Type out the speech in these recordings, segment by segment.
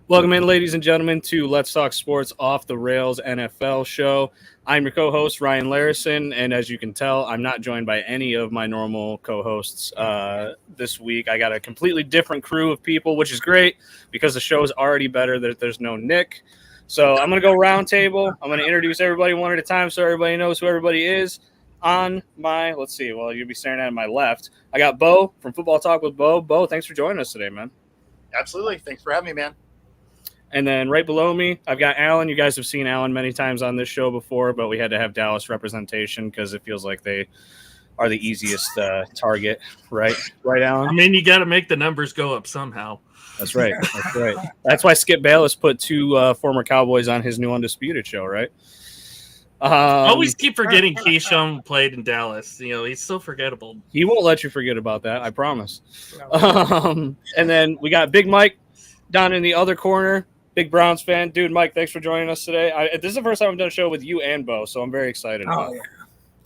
Welcome in, ladies and gentlemen, to Let's Talk Sports Off the Rails NFL show. I'm your co-host, Ryan Larison, and as you can tell, I'm not joined by any of my normal co-hosts this week. I got a completely different crew of people, which is great because the show is already better that there's no Nick. So I'm going to go round table. I'm going to introduce everybody one at a time so everybody knows who everybody is. On my, let's see, well, you'll be staring at my left. I got Bo from Football Talk with Bo. Bo, thanks for joining us today, man. Absolutely. Thanks for having me, man. And then right below me, I've got Alan. You guys have seen Alan many times on this show before, but we had to have Dallas representation because it feels like they are the easiest target, right? Right, Alan? I mean, you got to make the numbers go up somehow. That's right. That's right. That's why Skip Bayless put two former Cowboys on his new Undisputed show, right? Always keep forgetting Keyshawn played in Dallas. You know, he's so forgettable. He won't let you forget about that, I promise. And then we got Big Mike down in the other corner. Big Browns fan. Dude, Mike, thanks for joining us today. This is the first time I've done a show with you and Bo, so I'm very excited. Oh, yeah.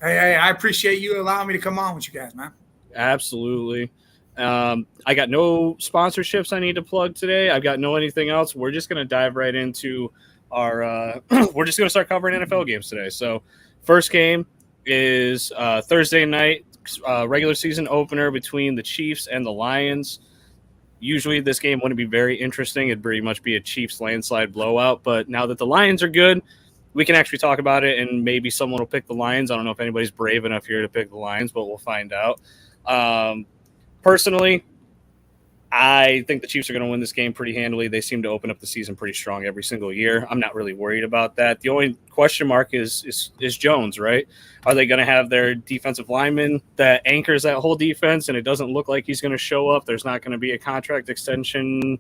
Hey, I appreciate you allowing me to come on with you guys, man. Absolutely. I got no sponsorships I need to plug today. I've got no anything else. We're just going to dive right into our we're just going to start covering NFL games today. So first game is Thursday night, regular season opener between the Chiefs and the Lions. Usually this game wouldn't be very interesting. It'd pretty much be a Chiefs landslide blowout. But now that the Lions are good, we can actually talk about it, and maybe someone will pick the Lions. I don't know if anybody's brave enough here to pick the Lions, but we'll find out. Personally, I think the Chiefs are going to win this game pretty handily. They seem to open up the season pretty strong every single year. I'm not really worried about that. The only question mark is Jones, right? Are they going to have their defensive lineman that anchors that whole defense, and it doesn't look like he's going to show up? There's not going to be a contract extension.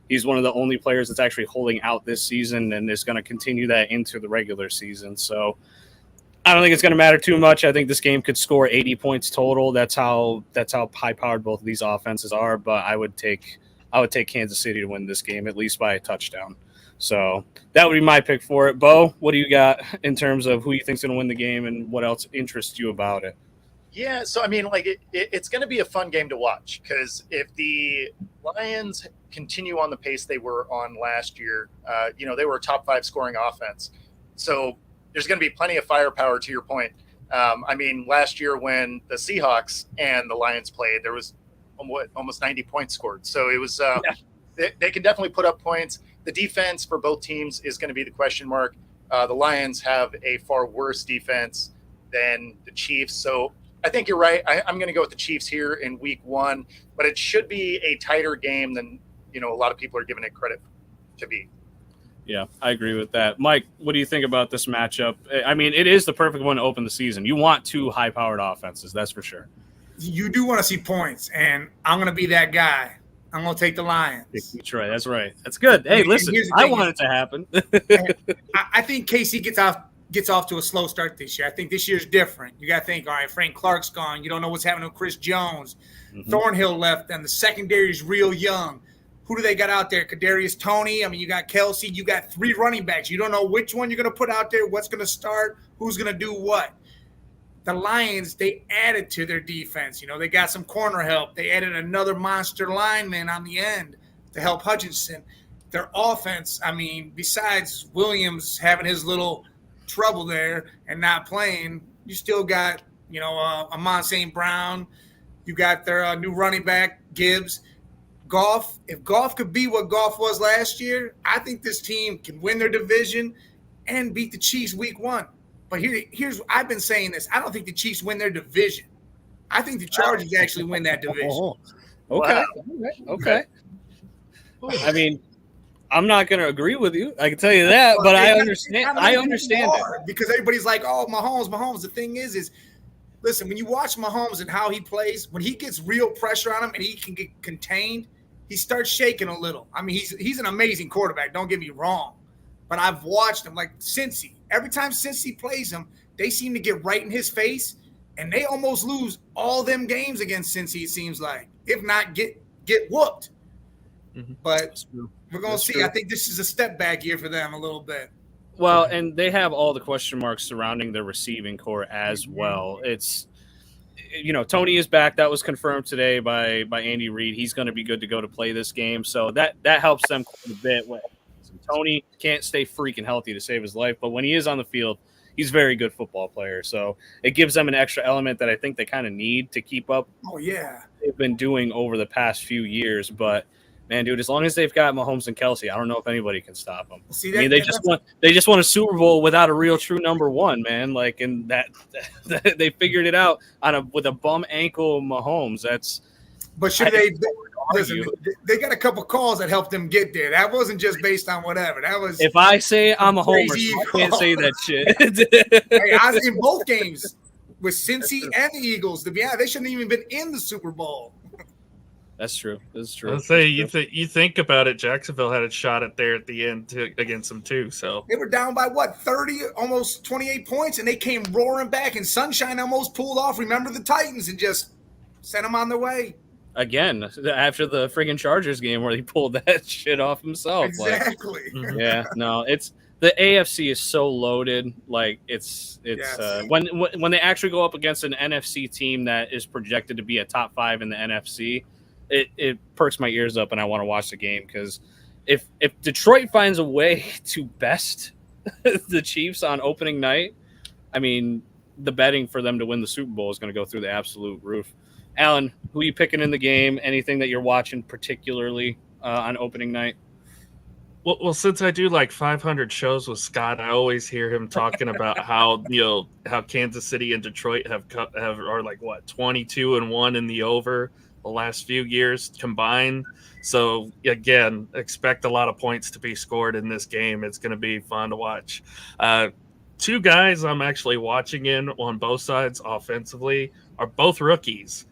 He's one of the only players that's actually holding out this season and is going to continue that into the regular season. So I don't think it's going to matter too much. I think this game could score 80 points total. That's how high-powered both of these offenses are. But I would take Kansas City to win this game, at least by a touchdown. So that would be my pick for it. Bo, what do you got in terms of who you think's going to win the game and what else interests you about it? Yeah, so I mean, like it's going to be a fun game to watch because if the Lions continue on the pace they were on last year, they were a top 5 scoring offense. So there's going to be plenty of firepower to your point. I mean, last year when the Seahawks and the Lions played, there was almost 90 points scored. So it was they can definitely put up points. The defense for both teams is going to be the question mark. The Lions have a far worse defense than the Chiefs. So I think you're right. I'm going to go with the Chiefs here in week 1, but it should be a tighter game than a lot of people are giving it credit to be. Yeah, I agree with that. Mike, what do you think about this matchup? I mean, it is the perfect one to open the season. You want two high-powered offenses, that's for sure. You do want to see points, and I'm going to be that guy. I'm going to take the Lions. That's right. That's right. That's good. Hey, listen, I want it to happen. I think KC gets off to a slow start this year. I think this year's different. You got to think, all right, Frank Clark's gone. You don't know what's happening with Chris Jones. Mm-hmm. Thornhill left, and the secondary is real young. Who do they got out there? Kadarius Toney. I mean, you got Kelsey. You got 3 running backs. You don't know which one you're going to put out there, what's going to start, who's going to do what. The Lions, they added to their defense. They got some corner help. They added another monster lineman on the end to help Hutchinson. Their offense, I mean, besides Williams having his little trouble there and not playing, you still got, Amon St. Brown. You got their new running back, Gibbs. Goff, if Goff could be what Goff was last year, I think this team can win their division and beat the Chiefs week 1. But here's I've been saying this. I don't think the Chiefs win their division. I think the Chargers actually win that division. Okay. Wow. Okay. I mean, I'm not going to agree with you. I can tell you that, but I understand. I understand it. Because everybody's like, oh, Mahomes. The thing is listen, when you watch Mahomes and how he plays, when he gets real pressure on him and he can get contained, he starts shaking a little. I mean, he's an amazing quarterback. Don't get me wrong. But I've watched him like Cincy. Every time Cincy plays him, they seem to get right in his face, and they almost lose all them games against Cincy, it seems like. If not, get whooped. Mm-hmm. But we're going to see. True. I think this is a step back year for them a little bit. Well, and they have all the question marks surrounding their receiving core as well. Tony is back. That was confirmed today by Andy Reid. He's going to be good to go to play this game. So that helps them quite a bit. Tony can't stay freaking healthy to save his life, but when he is on the field, he's a very good football player. So it gives them an extra element that I think they kind of need to keep up. Oh, yeah. They've been doing over the past few years. But, man, dude, as long as they've got Mahomes and Kelsey, I don't know if anybody can stop them. They just won a Super Bowl without a real true number one, man. Like, and that they figured it out with a bum ankle Mahomes. But should they listen? They got a couple calls that helped them get there. That wasn't just based on whatever. That was. If I say I'm a homer, so I can't say that shit. Hey, I was in both games with Cincy and the Eagles. To be honest, they shouldn't even been in the Super Bowl. That's true. That's true. I'll say you think about it. Jacksonville had a shot at there at the end against them too. So they were down by 30, almost 28 points, and they came roaring back. And Sunshine almost pulled off. Remember the Titans and just sent them on their way. Again, after the friggin' Chargers game where he pulled that shit off himself. Exactly. Yeah, no, it's the AFC is so loaded. Like it's Yes. When they actually go up against an NFC team that is projected to be a top 5 in the NFC, it perks my ears up and I want to watch the game because if Detroit finds a way to best the Chiefs on opening night, I mean the betting for them to win the Super Bowl is going to go through the absolute roof. Alan, who are you picking in the game? Anything that you're watching particularly on opening night? Well, since I do like 500 shows with Scott, I always hear him talking about how Kansas City and Detroit are like 22-1 in the over the last few years combined. So again, expect a lot of points to be scored in this game. It's going to be fun to watch. Two guys I'm actually watching in on both sides offensively are both rookies.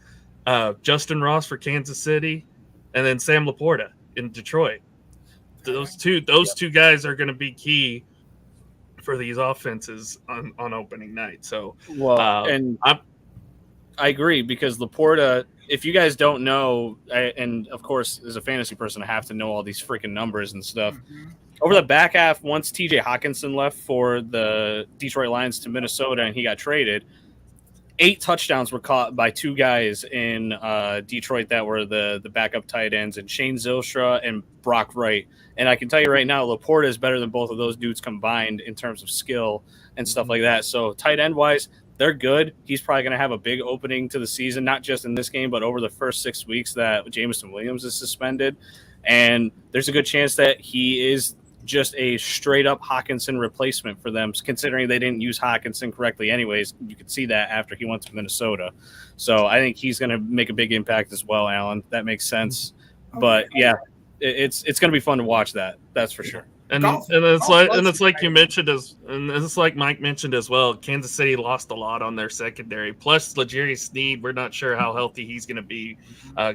Justin Ross for Kansas City, and then Sam Laporta in Detroit. Those two guys are going to be key for these offenses on opening night. So, and I agree because Laporta. If you guys don't know, and of course, as a fantasy person, I have to know all these freaking numbers and stuff. Mm-hmm. Over the back half, once T.J. Hawkinson left for the Detroit Lions to Minnesota and he got traded, 8 touchdowns were caught by 2 guys in Detroit that were the backup tight ends, and Shane Zylstra and Brock Wright. And I can tell you right now, Laporta is better than both of those dudes combined in terms of skill and stuff like that. So tight end wise, they're good. He's probably going to have a big opening to the season, not just in this game, but over the first 6 weeks that Jameson Williams is suspended. And there's a good chance that he is just a straight-up Hawkinson replacement for them, considering they didn't use Hawkinson correctly anyways. You could see that after he went to Minnesota. So I think he's going to make a big impact as well, Alan. That makes sense. But, yeah, it's going to be fun to watch that. That's for sure. And it's like you mentioned and it's like Mike mentioned as well. Kansas City lost a lot on their secondary. Plus, L'Jarius Sneed, we're not sure how healthy he's going to be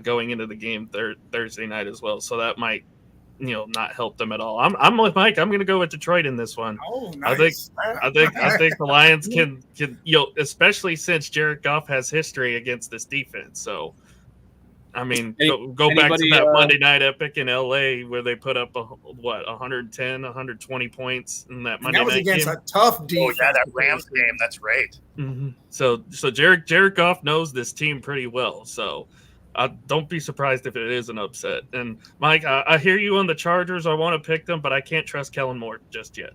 going into the game Thursday night as well. So that might, not help them at all. I'm with Mike. I'm going to go with Detroit in this one. Oh, nice. I think the Lions can especially since Jared Goff has history against this defense. So. I mean, go back to that Monday night epic in LA where they put up 110, 120 points in that Monday night game. That was against a tough defense. Oh, yeah, that Rams game. That's right. Mm-hmm. So Jared Goff knows this team pretty well. So don't be surprised if it is an upset. And Mike, I hear you on the Chargers. I want to pick them, but I can't trust Kellen Moore just yet.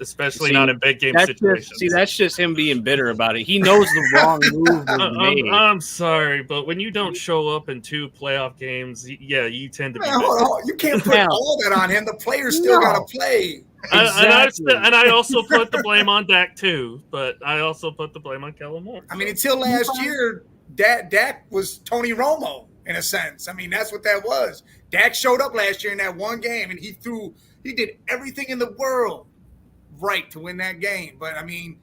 Especially not in big game situations. That's just him being bitter about it. He knows the wrong move was made. I'm sorry, but when you don't show up in 2 playoff games, you tend to be bitter. You can't put all that on him. The players still got to play. Exactly. And I also put the blame on Dak too, but I also put the blame on Kellen Moore. I mean, until last year, Dak was Tony Romo in a sense. I mean, that's what that was. Dak showed up last year in that one game, and he did everything in the world right to win that game. But I mean,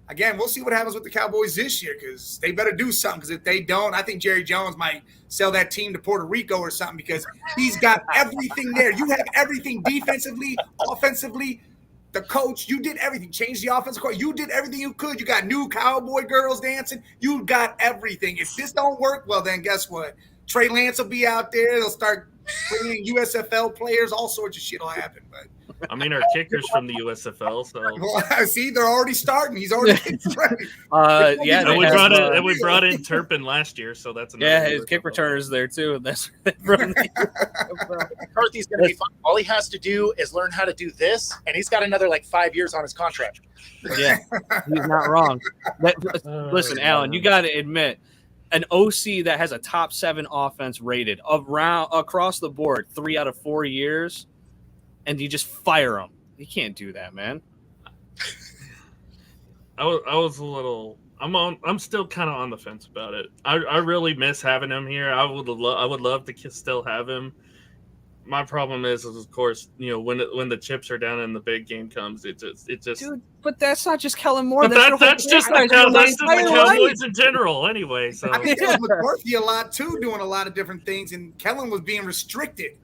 again, we'll see what happens with the Cowboys this year because they better do something, because if they don't, I think Jerry Jones might sell that team to Puerto Rico or something, because he's got everything there. You have everything defensively, offensively. The coach, you did everything. Changed the offensive court. You did everything you could. You got new cowboy girls dancing. You got everything. If this don't work, well, then guess what? Trey Lance will be out there. They'll start bringing in USFL players. All sorts of shit will happen. But I mean, our kicker's from the USFL, so Well, see, they're already starting. He's already ready. Yeah, and they we have, brought in Turpin last year, so that's another his kick returner's there too. That's from McCarthy's going to be fun. All he has to do is learn how to do this, and he's got another like 5 years on his contract. Yeah, he's not wrong. Listen, Alan, you got to admit, an OC that has a top 7 offense rated around across the board 3 out of 4 years, and you just fire him. You can't do that, man. I was a little. I'm still kind of on the fence about it. I really miss having him here. I would love to still have him. My problem is of course, when the chips are down and the big game comes, it just. Dude, but that's not just Kellen Moore. But that's just the Cowboys in general, anyway. So I think it was McCarthy a lot too, doing a lot of different things, and Kellen was being restricted.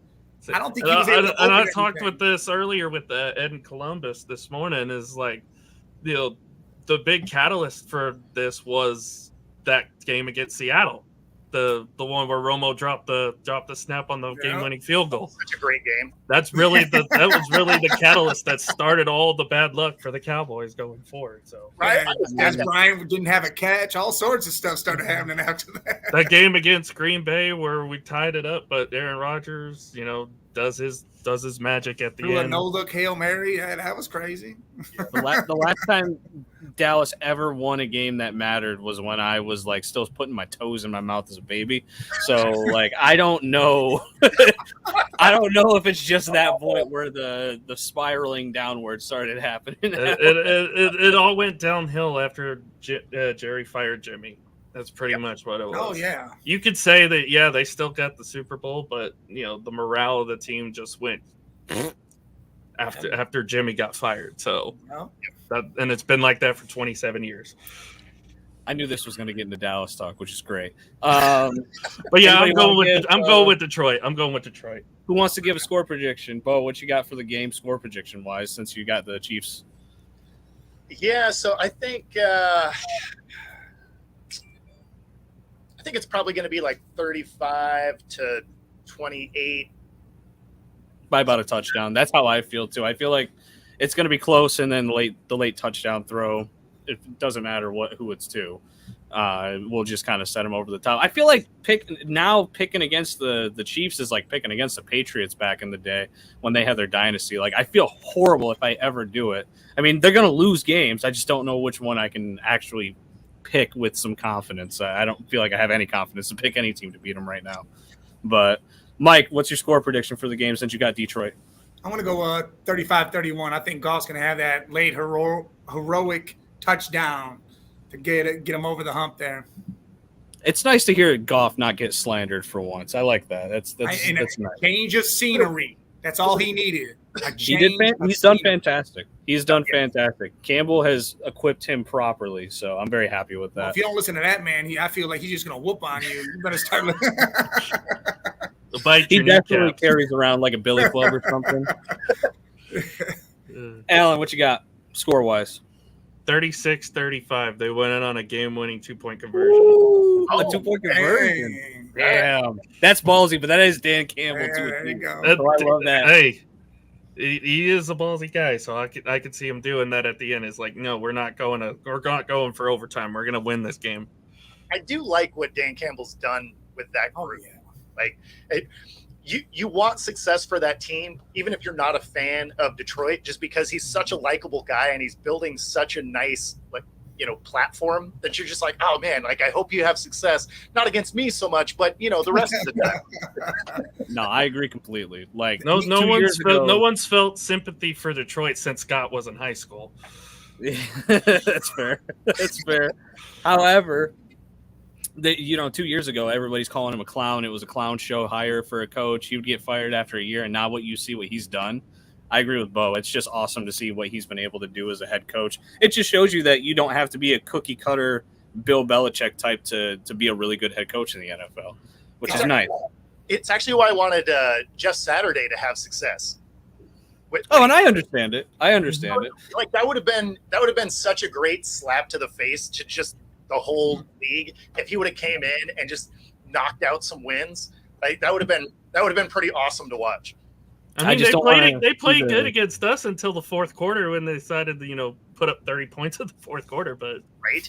I don't think he was able to and I open talked anything. with this earlier with Ed in Columbus this morning. Is like, the big catalyst for this was that game against Seattle. The one where Romo dropped the snap on the game-winning field goal. Such a great game. That was really the catalyst that started all the bad luck for the Cowboys going forward. So Right? As Brian didn't have a catch, all sorts of stuff started happening after that. that game against Green Bay where we tied it up, but Aaron Rodgers, does his magic at the Threw a end. no-look Hail Mary. Yeah, that was crazy. The last time Dallas ever won a game that mattered was when I was like still putting my toes in my mouth as a baby. So like I don't know I don't know if it's just that point where the spiraling downward started happening. It all went downhill after Jerry fired Jimmy. That's pretty much what it was. Oh yeah. You could say that they still got the Super Bowl, but the morale of the team just went after Jimmy got fired. So and it's been like that for 27 years. I knew this was going to get into Dallas talk, which is great. But yeah, I'm going with Detroit. I'm going with Detroit. Who wants to give a score prediction? Bo, what you got for the game score prediction wise, since you got the Chiefs? Yeah, so I think it's probably going to be like 35 to 28. By about a touchdown. That's how I feel too. I feel like it's going to be close, and then the late touchdown throw. It doesn't matter who it's to. We'll just kind of set them over the top. I feel like picking against the Chiefs is like picking against the Patriots back in the day when they had their dynasty. Like I feel horrible if I ever do it. I mean, they're going to lose games. I just don't know which one I can actually pick with some confidence. I don't feel like I have any confidence to pick any team to beat them right now. But Mike, what's your score prediction for the game since you got Detroit? I'm going to go 35-31. I think Goff's going to have that late heroic touchdown to get him over the hump there. It's nice to hear Goff not get slandered for once. I like that. That's nice. Change of scenery. That's all he needed. He's done fantastic. He's done fantastic. Campbell has equipped him properly, so I'm very happy with that. Well, if you don't listen to that man, I feel like he's just going to whoop on you. You better start listening. He definitely carries around like a billy club or something. Alan, what you got score-wise? 36-35. They went in on a game-winning 2-point conversion. Ooh, a 2-point conversion. Damn. That's ballsy, but that is Dan Campbell, too. There you go. So I love that. Hey, he is a ballsy guy, so I could see him doing that at the end. It's like, no, we're not going for overtime. We're going to win this game. I do like what Dan Campbell's done with that group. Oh, yeah. Like, you want success for that team, even if you're not a fan of Detroit, just because he's such a likable guy and he's building such a nice, platform that you're just like, oh man, like I hope you have success. Not against me so much, but the rest of the time. No, I agree completely. Like no one's felt sympathy for Detroit since Scott was in high school. That's fair. That's fair. However, 2 years ago, everybody's calling him a clown. It was a clown show hire for a coach. He would get fired after a year, and now what he's done. I agree with Bo. It's just awesome to see what he's been able to do as a head coach. It just shows you that you don't have to be a cookie cutter Bill Belichick type to be a really good head coach in the NFL, which is nice. It's actually why I wanted Jeff Saturday to have success. And I understand it. Like that would have been such a great slap to the face to just the whole league if he would have came in and just knocked out some wins. Like that would have been pretty awesome to watch. I mean, just don't wanna they played see the- good against us until the fourth quarter when they decided to, put up 30 points in the fourth quarter. But Right?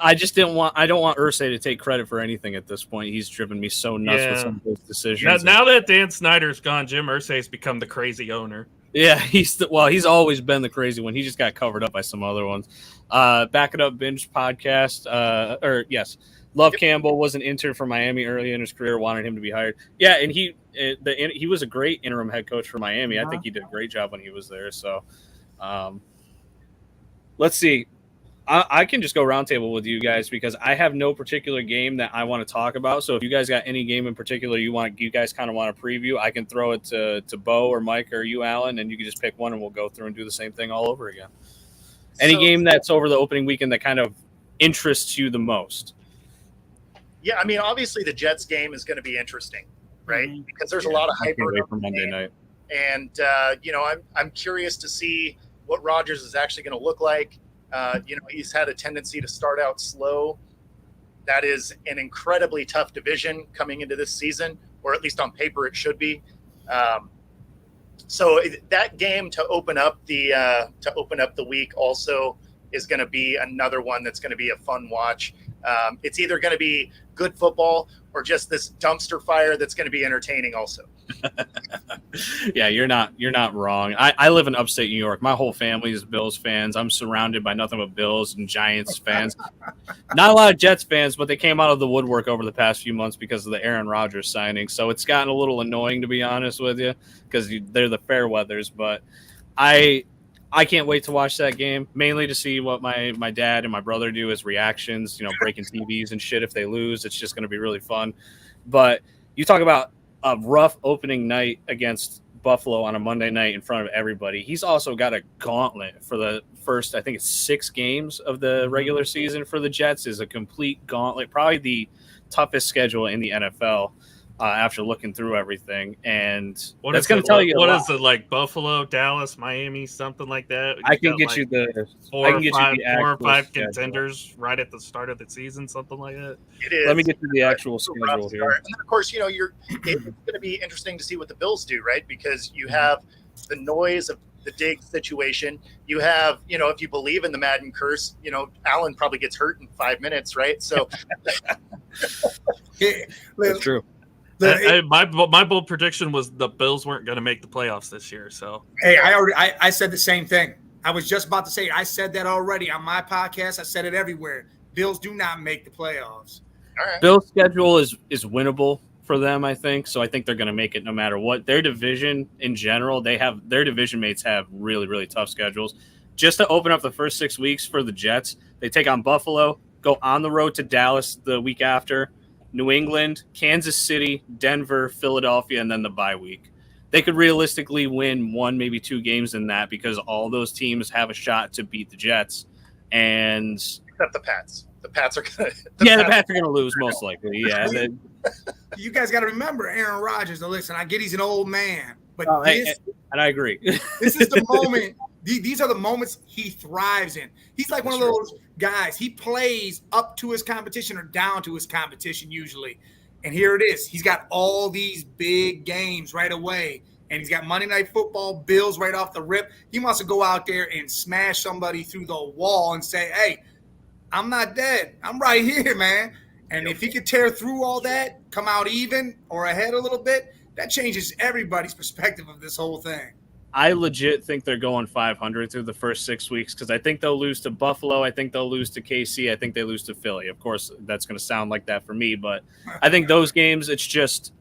I just don't want Irsay to take credit for anything at this point. He's driven me so nuts with Yeah. some of his decisions. now that Dan Snyder's gone, Jim Irsay's become the crazy owner. Yeah, he's always been the crazy one. He just got covered up by some other ones. Back It Up Binge podcast. Love Campbell was an intern for Miami early in his career. Wanted him to be hired. Yeah, and he was a great interim head coach for Miami. I think he did a great job when he was there. So, let's see. I can just go roundtable with you guys because I have no particular game that I want to talk about. So if you guys got any game in particular you guys kind of want to preview, I can throw it to Bo or Mike or you, Alan, and you can just pick one and we'll go through and do the same thing all over again. Any game that's over the opening weekend that kind of interests you the most? Yeah, I mean, obviously the Jets game is going to be interesting, right? Because there's a lot of hype for Monday night. And, I'm curious to see what Rodgers is actually going to look like. He's had a tendency to start out slow. That is an incredibly tough division coming into this season, or at least on paper it should be. So that game to open up the week also is going to be another one that's going to be a fun watch. It's either going to be good football or just this dumpster fire that's going to be entertaining also. Yeah, you're not wrong. I live in upstate New York. My whole family is Bills fans. I'm surrounded by nothing but Bills and Giants fans. Not a lot of Jets fans, but they came out of the woodwork over the past few months because of the Aaron Rodgers signing. So it's gotten a little annoying, to be honest with you, because they're the fair weathers. But I can't wait to watch that game, mainly to see what my dad and my brother do as reactions, breaking TVs and shit if they lose. It's just going to be really fun. But you talk about a rough opening night against Buffalo on a Monday night in front of everybody. He's also got a gauntlet for the first, I think it's 6 games of the regular season for the Jets, is a complete gauntlet, probably the toughest schedule in the NFL. After looking through everything, and that's going to tell you what is it, like Buffalo, Dallas, Miami, something like that. I can get you the 4 or 5 schedule. Contenders right at the start of the season, something like that. It is. Let me get you the actual schedule here. And then, of course, it's going to be interesting to see what the Bills do, right? Because you have the noise of the Diggs situation. You have, if you believe in the Madden curse, Allen probably gets hurt in 5 minutes, right? So That's true. My bold prediction was the Bills weren't going to make the playoffs this year. So hey, I said the same thing. I was just about to say I said that already on my podcast. I said it everywhere. Bills do not make the playoffs. All right. Bill's schedule is winnable for them, I think. So I think they're going to make it no matter what. Their division in general, their division mates have really, really tough schedules. Just to open up the first 6 weeks for the Jets, they take on Buffalo, go on the road to Dallas the week after, New England, Kansas City, Denver, Philadelphia, and then the bye week. They could realistically win 1, maybe 2 games in that because all those teams have a shot to beat the Jets. And except the Pats. The Pats are going to. The Pats are going to lose most likely. Yeah. You guys got to remember Aaron Rodgers. Now, listen, I get he's an old man, but and I agree. This is the moment. These are the moments he thrives in. He's like one of those guys. He plays up to his competition or down to his competition usually. And here it is. He's got all these big games right away. And he's got Monday Night Football, Bills right off the rip. He wants to go out there and smash somebody through the wall and say, hey, I'm not dead. I'm right here, man. And if he could tear through all that, come out even or ahead a little bit, that changes everybody's perspective of this whole thing. I legit think they're going 500 through the first 6 weeks because I think they'll lose to Buffalo. I think they'll lose to KC. I think they lose to Philly. Of course, that's going to sound like that for me, but I think those games, it's just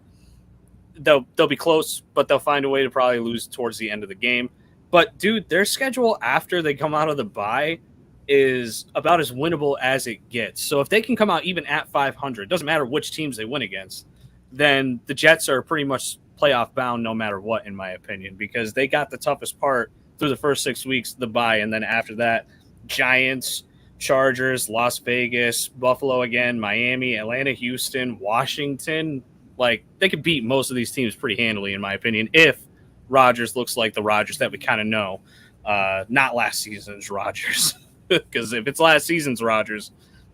they'll be close, but they'll find a way to probably lose towards the end of the game. But, dude, their schedule after they come out of the bye is about as winnable as it gets. So if they can come out even at 500, doesn't matter which teams they win against, then the Jets are pretty much playoff bound no matter what, in my opinion, because they got the toughest part through the first 6 weeks, the bye, and then after that, Giants, Chargers, Las Vegas, Buffalo again, Miami, Atlanta, Houston, Washington. Like, they could beat most of these teams pretty handily, in my opinion, if Rodgers looks like the Rodgers that we kind of know, not last season's Rodgers. Because if it's last season's Rodgers,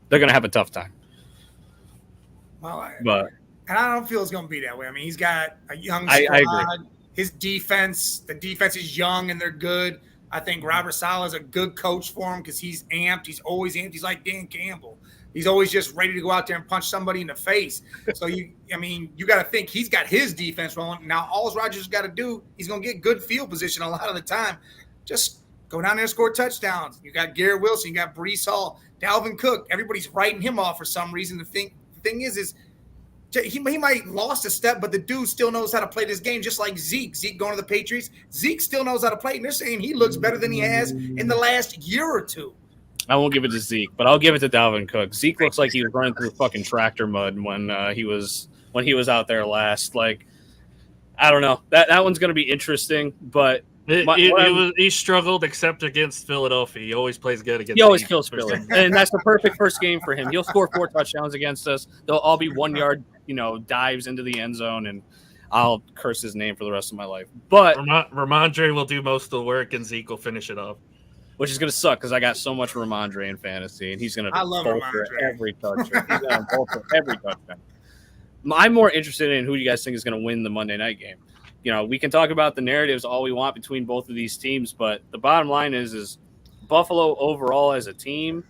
they're going to have a tough time. Well, And I don't feel it's going to be that way. I mean, he's got a young I squad. agree. The defense is young and they're good. I think Robert Saleh is a good coach for him because he's amped. He's always amped. He's like Dan Campbell. He's always just ready to go out there and punch somebody in the face. So you got to think he's got his defense rolling. Now, all Rodgers got to do, he's going to get good field position a lot of the time. Just go down there and score touchdowns. You got Garrett Wilson, you got Breece Hall, Dalvin Cook. Everybody's writing him off for some reason. The thing is he might lost a step, but the dude still knows how to play this game, just like Zeke. Zeke going to the Patriots. Zeke still knows how to play, and they're saying he looks better than he has in the last year or two. I won't give it to Zeke, but I'll give it to Dalvin Cook. Zeke looks like he was running through fucking tractor mud when he was out there last. Like, I don't know. That one's going to be interesting, but he struggled except against Philadelphia. He always plays good against. He always kills Philly, and that's the perfect first game for him. He'll score 4 touchdowns against us. They'll all be 1 yard, dives into the end zone, and I'll curse his name for the rest of my life. But Ramondre will do most of the work, and Zeke will finish it off. Which is going to suck because I got so much Ramondre in fantasy, and he's going to bolster every touchdown. He's going to bolster every touchdown. I'm more interested in who you guys think is going to win the Monday night game. We can talk about the narratives all we want between both of these teams, but the bottom line is Buffalo overall as a team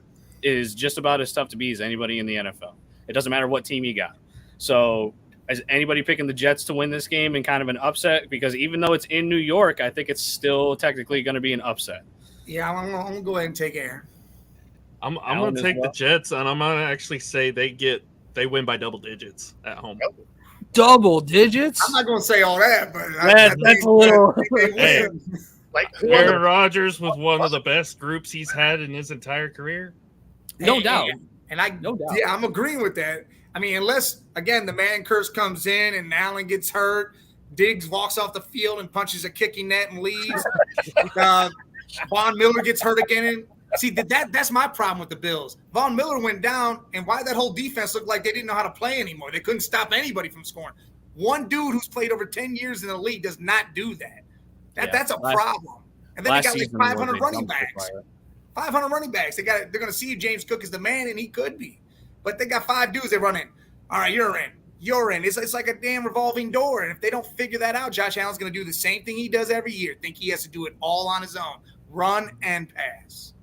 is just about as tough to beat as anybody in the NFL. It doesn't matter what team you got. So is anybody picking the Jets to win this game in kind of an upset? Because even though it's in New York, I think it's still technically going to be an upset. Yeah, I'm going to go ahead and take Aaron. I'm going to take the Jets, and I'm going to actually say they win by double digits at home. Double digits? I'm not going to say all that, but that's a little. Hey, Aaron Rodgers was one of the best groups he's had in his entire career. No doubt. No doubt. Yeah, I'm agreeing with that. I mean, unless, again, the man curse comes in and Allen gets hurt, Diggs walks off the field and punches a kicking net and leaves. Von Miller gets hurt again. See, that's my problem with the Bills. Von Miller went down, and why that whole defense looked like they didn't know how to play anymore. They couldn't stop anybody from scoring. One dude who's played over 10 years in the league does not do that. That's a problem. And then they got like 500 running backs. 500 running backs. They're going to see James Cook as the man, and he could be. But they got 5 dudes that run in. All right, you're in. You're in. It's like a damn revolving door. And if they don't figure that out, Josh Allen's going to do the same thing he does every year. Think he has to do it all on his own. Run and pass.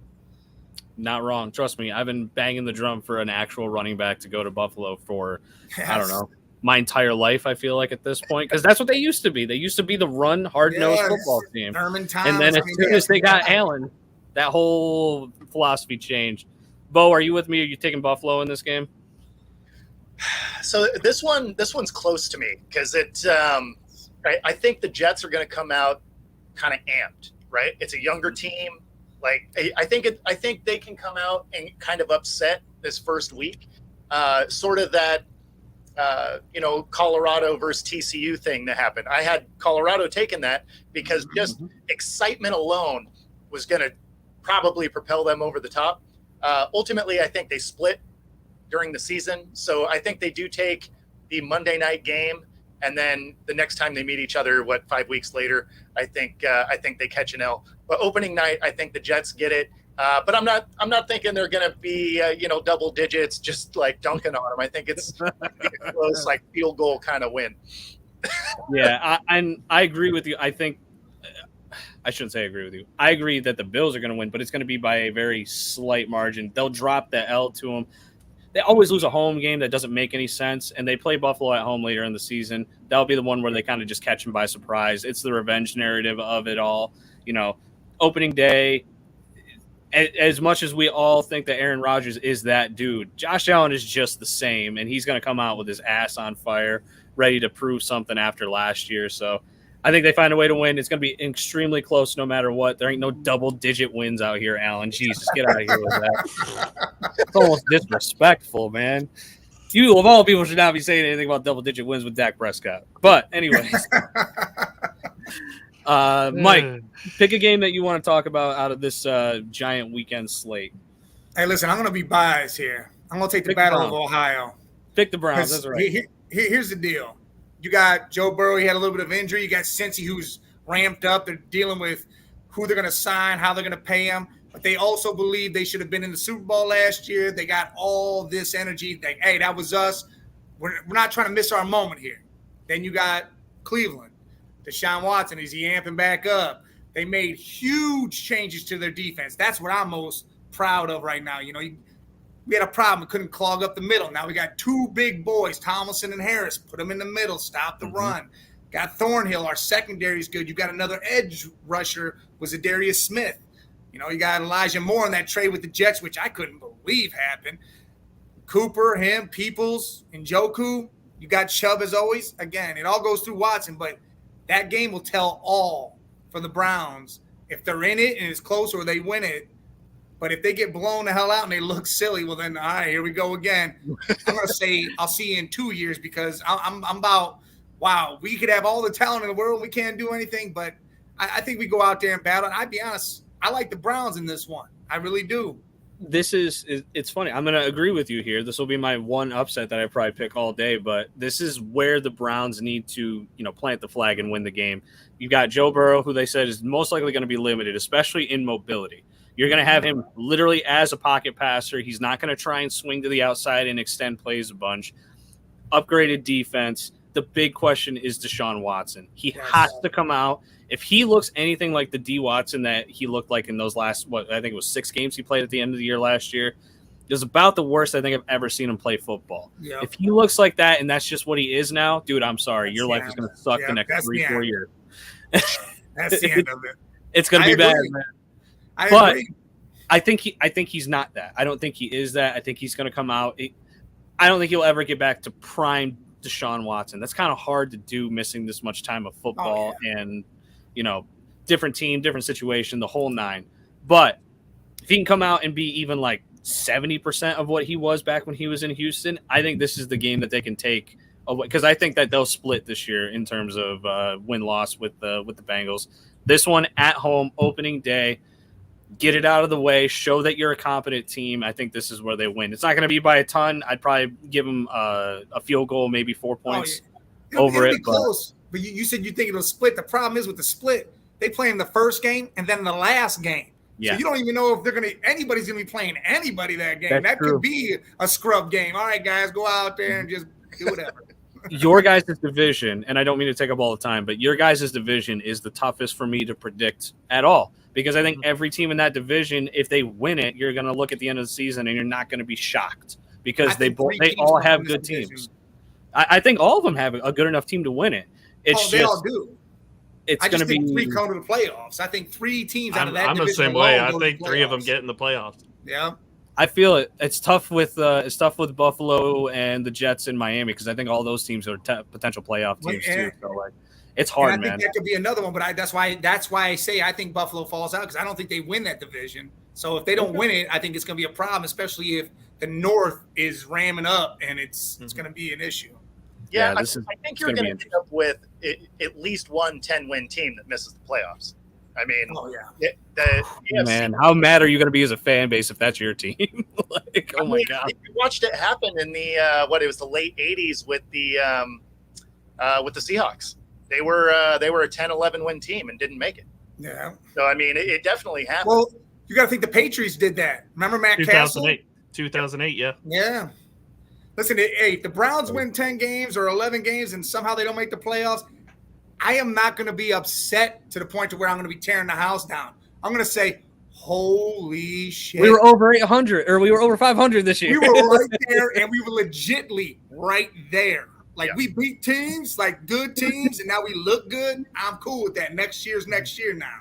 Not wrong. Trust me, I've been banging the drum for an actual running back to go to Buffalo for, I don't know, my entire life, I feel like at this point. Because that's what they used to be. They used to be the run, hard-nosed football team. And then as soon as they got Allen, that whole philosophy changed. Bo, are you with me? Are you taking Buffalo in this game? So this one's close to me because I think the Jets are going to come out kind of amped, right? It's a younger team. Like I think they can come out and kind of upset this first week, sort of that Colorado versus TCU thing that happened. I had Colorado taking that because just excitement alone was going to probably propel them over the top. Ultimately, I think they split during the season, so I think they do take the Monday night game, and then the next time they meet each other, 5 weeks later, I think they catch an L. But opening night, I think the Jets get it. But I'm not thinking they're going to be double digits, just like dunking on them. I think it's close, like field goal kind of win. Yeah, I agree with you. I think I shouldn't say I agree with you. I agree that the Bills are going to win, but it's going to be by a very slight margin. They'll drop the L to them. They always lose a home game that doesn't make any sense, and they play Buffalo at home later in the season. That'll be the one where they kind of just catch them by surprise. It's the revenge narrative of it all. Opening day, as much as we all think that Aaron Rodgers is that dude, Josh Allen is just the same, and he's going to come out with his ass on fire, ready to prove something after last year. So I think they find a way to win. It's going to be extremely close no matter what. There ain't no double-digit wins out here, Allen. Jesus, get out of here with that. It's almost disrespectful, man. You, of all people, should not be saying anything about double-digit wins with Dak Prescott. But anyways. Mike, pick a game that you want to talk about out of this giant weekend slate. Hey, listen, I'm going to be biased here. I'm going to take the Battle of Ohio. Pick the Browns. That's right. Here's the deal. You got Joe Burrow. He had a little bit of injury. You got Cincy, who's ramped up. They're dealing with who they're going to sign, how they're going to pay him. But they also believe they should have been in the Super Bowl last year. They got all this energy. Hey, that was us. we're not trying to miss our moment here. Then you got Cleveland. Deshaun Watson, is he amping back up? They made huge changes to their defense. That's what I'm most proud of right now. We had a problem. We couldn't clog up the middle. Now we got two big boys, Tomlinson and Harris. Put them in the middle. Stop the run. Got Thornhill. Our secondary is good. You got another edge rusher, was Zadarius Smith. You got Elijah Moore in that trade with the Jets, which I couldn't believe happened. Cooper, him, Peoples, and Njoku. You got Chubb as always. Again, it all goes through Watson, but that game will tell all for the Browns if they're in it and it's close or they win it. But if they get blown the hell out and they look silly, well then, all right, here we go again. I'm going to say I'll see you in 2 years because I'm about, wow, we could have all the talent in the world. We can't do anything, but I think we go out there and battle. And I'd be honest, I like the Browns in this one. I really do. It's funny. I'm going to agree with you here. This will be my one upset that I probably pick all day, but this is where the Browns need to, plant the flag and win the game. You've got Joe Burrow, who they said is most likely going to be limited, especially in mobility. You're going to have him literally as a pocket passer. He's not going to try and swing to the outside and extend plays a bunch. Upgraded defense. The big question is Deshaun Watson. He has to come out. If he looks anything like the D Watson that he looked like in those last, I think it was 6 games he played at the end of the year last year, it was about the worst I think I've ever seen him play football. Yep. If he looks like that and that's just what he is now, dude, I'm sorry. Your life is going to suck the next 3-4 years. That's the end of it. It's going to be bad, man. But I think he's not that. I don't think he is that. I think he's going to come out. I don't think he'll ever get back to prime Deshaun Watson. That's kind of hard to do, missing this much time of football and different team, different situation, the whole 9. But if he can come out and be even like 70% of what he was back when he was in Houston, I think this is the game that they can take away, because I think that they'll split this year in terms of win-loss with the Bengals. This one at home, opening day. Get it out of the way. Show that you're a competent team. I think this is where they win. It's not going to be by a ton. I'd probably give them a field goal, maybe 4 points over it. Close. But you said you think it'll split. The problem is with the split, they play in the first game and then the last game. Yeah. So you don't even know if anybody's going to be playing anybody that game. That could be a scrub game. All right, guys, go out there and just do whatever. Your guys' division, and I don't mean to take up all the time, but your guys' division is the toughest for me to predict at all. Because I think every team in that division, if they win it, you're going to look at the end of the season and you're not going to be shocked because they all have good teams. I think all of them have a good enough team to win it. They all do. It's going to be 3 come to the playoffs. I think 3 teams out of that division. I'm the same way. I think 3 of them get in the playoffs. Yeah. I feel it. It's tough with Buffalo and the Jets in Miami because I think all those teams are potential playoff teams too. So it's hard, man. I think that could be another one, but that's why I say I think Buffalo falls out because I don't think they win that division. So if they don't win it, I think it's going to be a problem, especially if the North is ramming up and it's going to be an issue. Yeah, I think you're going to end up with at least one 10-win team that misses the playoffs. I mean, man, how mad are you going to be as a fan base if that's your team? My God! You watched it happen in the it was the late '80s with the Seahawks. They were a 10-11 win team and didn't make it. Yeah. So I mean, it definitely happened. Well, you got to think the Patriots did that. Remember Matt Castle? 2008, yeah. Yeah. Listen, if the Browns win 10 games or 11 games and somehow they don't make the playoffs, I am not going to be upset to the point to where I'm going to be tearing the house down. I'm going to say, holy shit. We were over 800 or we were over 500 this year. We were right there and we were legitly right there. We beat teams, good teams, and now we look good. I'm cool with that. Next year now.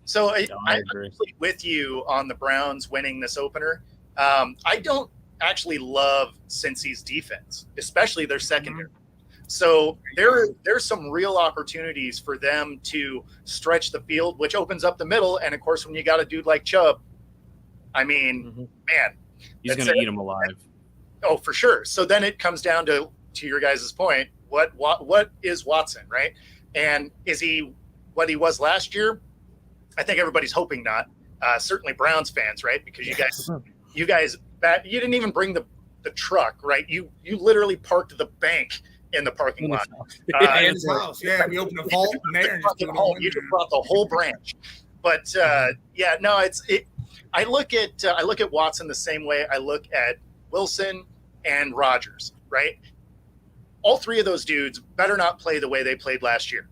So I'm actually with you on the Browns winning this opener. I don't actually love Cincy's defense, especially their secondary. So there's some real opportunities for them to stretch the field, which opens up the middle. And of course, when you got a dude like Chubb, I mean, man, he's going to eat him alive. Oh, for sure. So then it comes down to your guys' point. What is Watson, right? And is he what he was last year? I think everybody's hoping not. Certainly Browns fans, right? Because you guys, you didn't even bring the truck, right? You literally parked the bank in the parking lot. In his house. Yeah, we opened a vault in there. You just brought the whole branch. But I look at Watson the same way I look at Wilson and Rodgers, right? all three of those dudes better not play the way they played last year.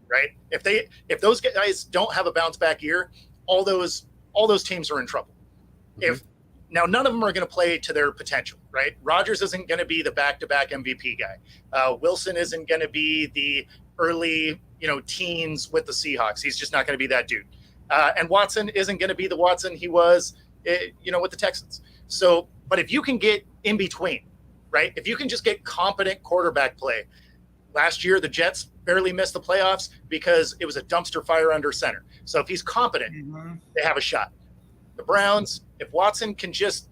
Right? If those guys don't have a bounce back year, all those teams are in trouble. Now none of them are going to play to their potential, right? Rodgers isn't going to be the back-to-back MVP guy. Wilson isn't going to be the early, teens with the Seahawks. He's just not going to be that dude. And Watson isn't going to be the Watson he was, with the Texans. So, but if you can get in between, right? If you can just get competent quarterback play. Last year, the Jets barely missed the playoffs because it was a dumpster fire under center. So if he's competent, they have a shot. The Browns, if Watson can just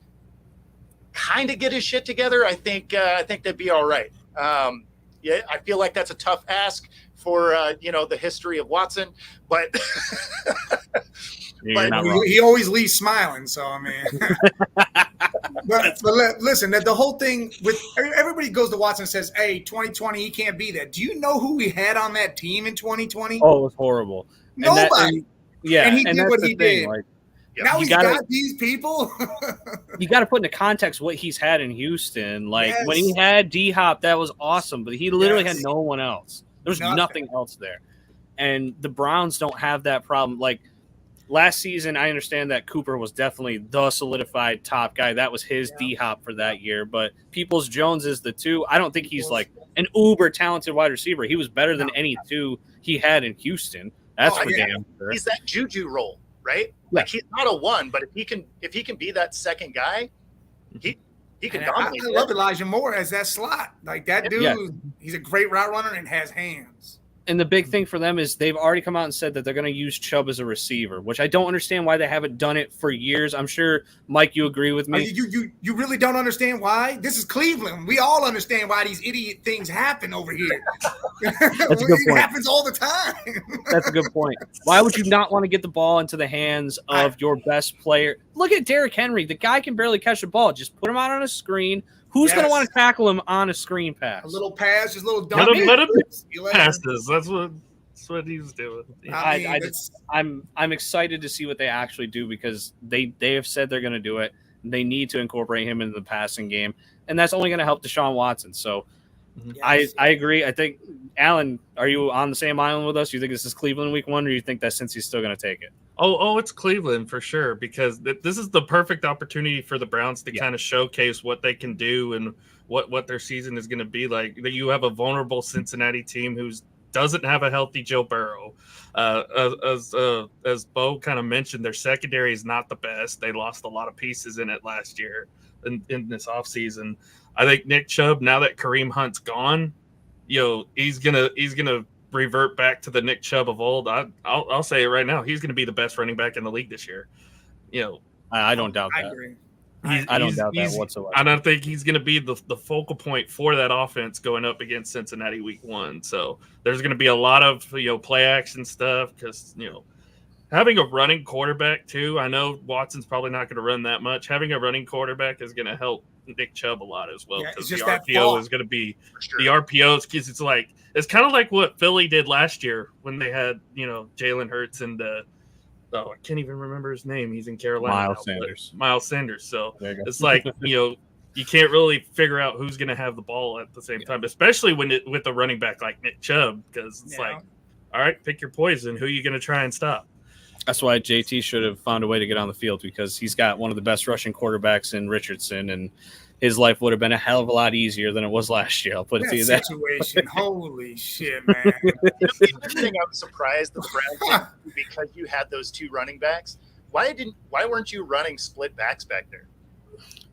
kind of get his shit together, I think they'd be all right. I feel like that's a tough ask for the history of Watson, but he always leaves smiling. So I mean, but listen, the whole thing with everybody goes to Watson and says, "Hey, 2020, he can't be that." Do you know who we had on that team in 2020? Oh, it was horrible. Nobody. And he did what he did. Like, now he's got these people. You got to put into context what he's had in Houston. Like when he had D-Hop, that was awesome, but he literally had no one else. There's nothing else there. And the Browns don't have that problem. Like last season, I understand that Cooper was definitely the solidified top guy. That was his D-Hop for that year. But Peoples-Jones is the two. I don't think he's like an uber talented wide receiver. He was better than any two he had in Houston. That's for damn sure. He's that Juju role, right? Like he's not a one, but if he can be that second guy, he can dominate. I love Elijah Moore as that slot. Like that dude, he's a great route runner and has hands. And the big thing for them is they've already come out and said that they're going to use Chubb as a receiver, which I don't understand why they haven't done it for years. I'm sure, Mike, you agree with me. You really don't understand why? This is Cleveland. We all understand why these idiot things happen over here. That's a good point. It happens all the time. That's a good point. Why would you not want to get the ball into the hands of your best player? Look at Derrick Henry. The guy can barely catch the ball. Just put him out on a screen. Who's going to want to tackle him on a screen pass? A little pass, just a little dump. Let him passes. That's what he's doing. I'm excited to see what they actually do because they have said they're going to do it. They need to incorporate him into the passing game, and that's only going to help Deshaun Watson. So I agree. I think, Alan, are you on the same island with us? Do you think this is Cleveland week one, or do you think that since he's still going to take it? Oh, it's Cleveland for sure, because this is the perfect opportunity for the Browns to kind of showcase what they can do and what their season is going to be like. That you have a vulnerable Cincinnati team who doesn't have a healthy Joe Burrow. As Bo kind of mentioned, their secondary is not the best. They lost a lot of pieces in it last year in this offseason. I think Nick Chubb, now that Kareem Hunt's gone, he's gonna revert back to the Nick Chubb of old. I'll say it right now. He's going to be the best running back in the league this year. I don't doubt that. I agree. I don't doubt that whatsoever. I don't think he's going to be the focal point for that offense going up against Cincinnati week one. So there's going to be a lot of play action stuff because having a running quarterback too. I know Watson's probably not going to run that much. Having a running quarterback is going to help Nick Chubb a lot as well because the RPO is going to be the RPOs. Because it's kind of like what Philly did last year when they had Jalen Hurts and I can't even remember his name. He's in Carolina. Miles Sanders. So it's like you can't really figure out who's going to have the ball at the same time, especially with a running back like Nick Chubb, because it's like, all right, pick your poison. Who are you going to try and stop? That's why JT should have found a way to get on the field because he's got one of the best rushing quarterbacks in Richardson, and his life would have been a hell of a lot easier than it was last year. I'll put it to you that situation. Holy shit, man! The other thing I was surprised that the Browns did, because you had those two running backs. Why weren't you running split backs back there?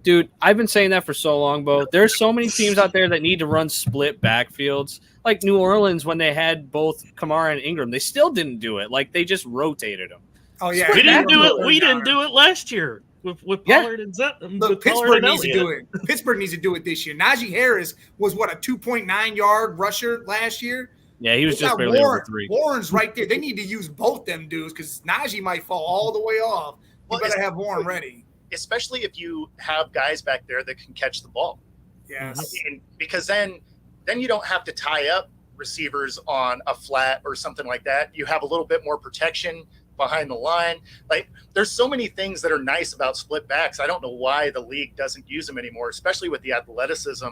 Dude, I've been saying that for so long, Bo. There's so many teams out there that need to run split backfields. Like New Orleans, when they had both Kamara and Ingram, they still didn't do it. Like they just rotated them. Oh yeah, we didn't do it. We didn't do it last year with Pollard and Zep. Look, Pittsburgh needs to do it. Pittsburgh needs to do it this year. Najee Harris was a 2.9 yard rusher last year. Yeah, he was just barely over 3. Warren's right there. They need to use both them dudes because Najee might fall all the way off. You better have Warren ready. Especially if you have guys back there that can catch the ball. Yes. Because then you don't have to tie up receivers on a flat or something like that. You have a little bit more protection behind the line. Like there's so many things that are nice about split backs. I don't know why the league doesn't use them anymore, especially with the athleticism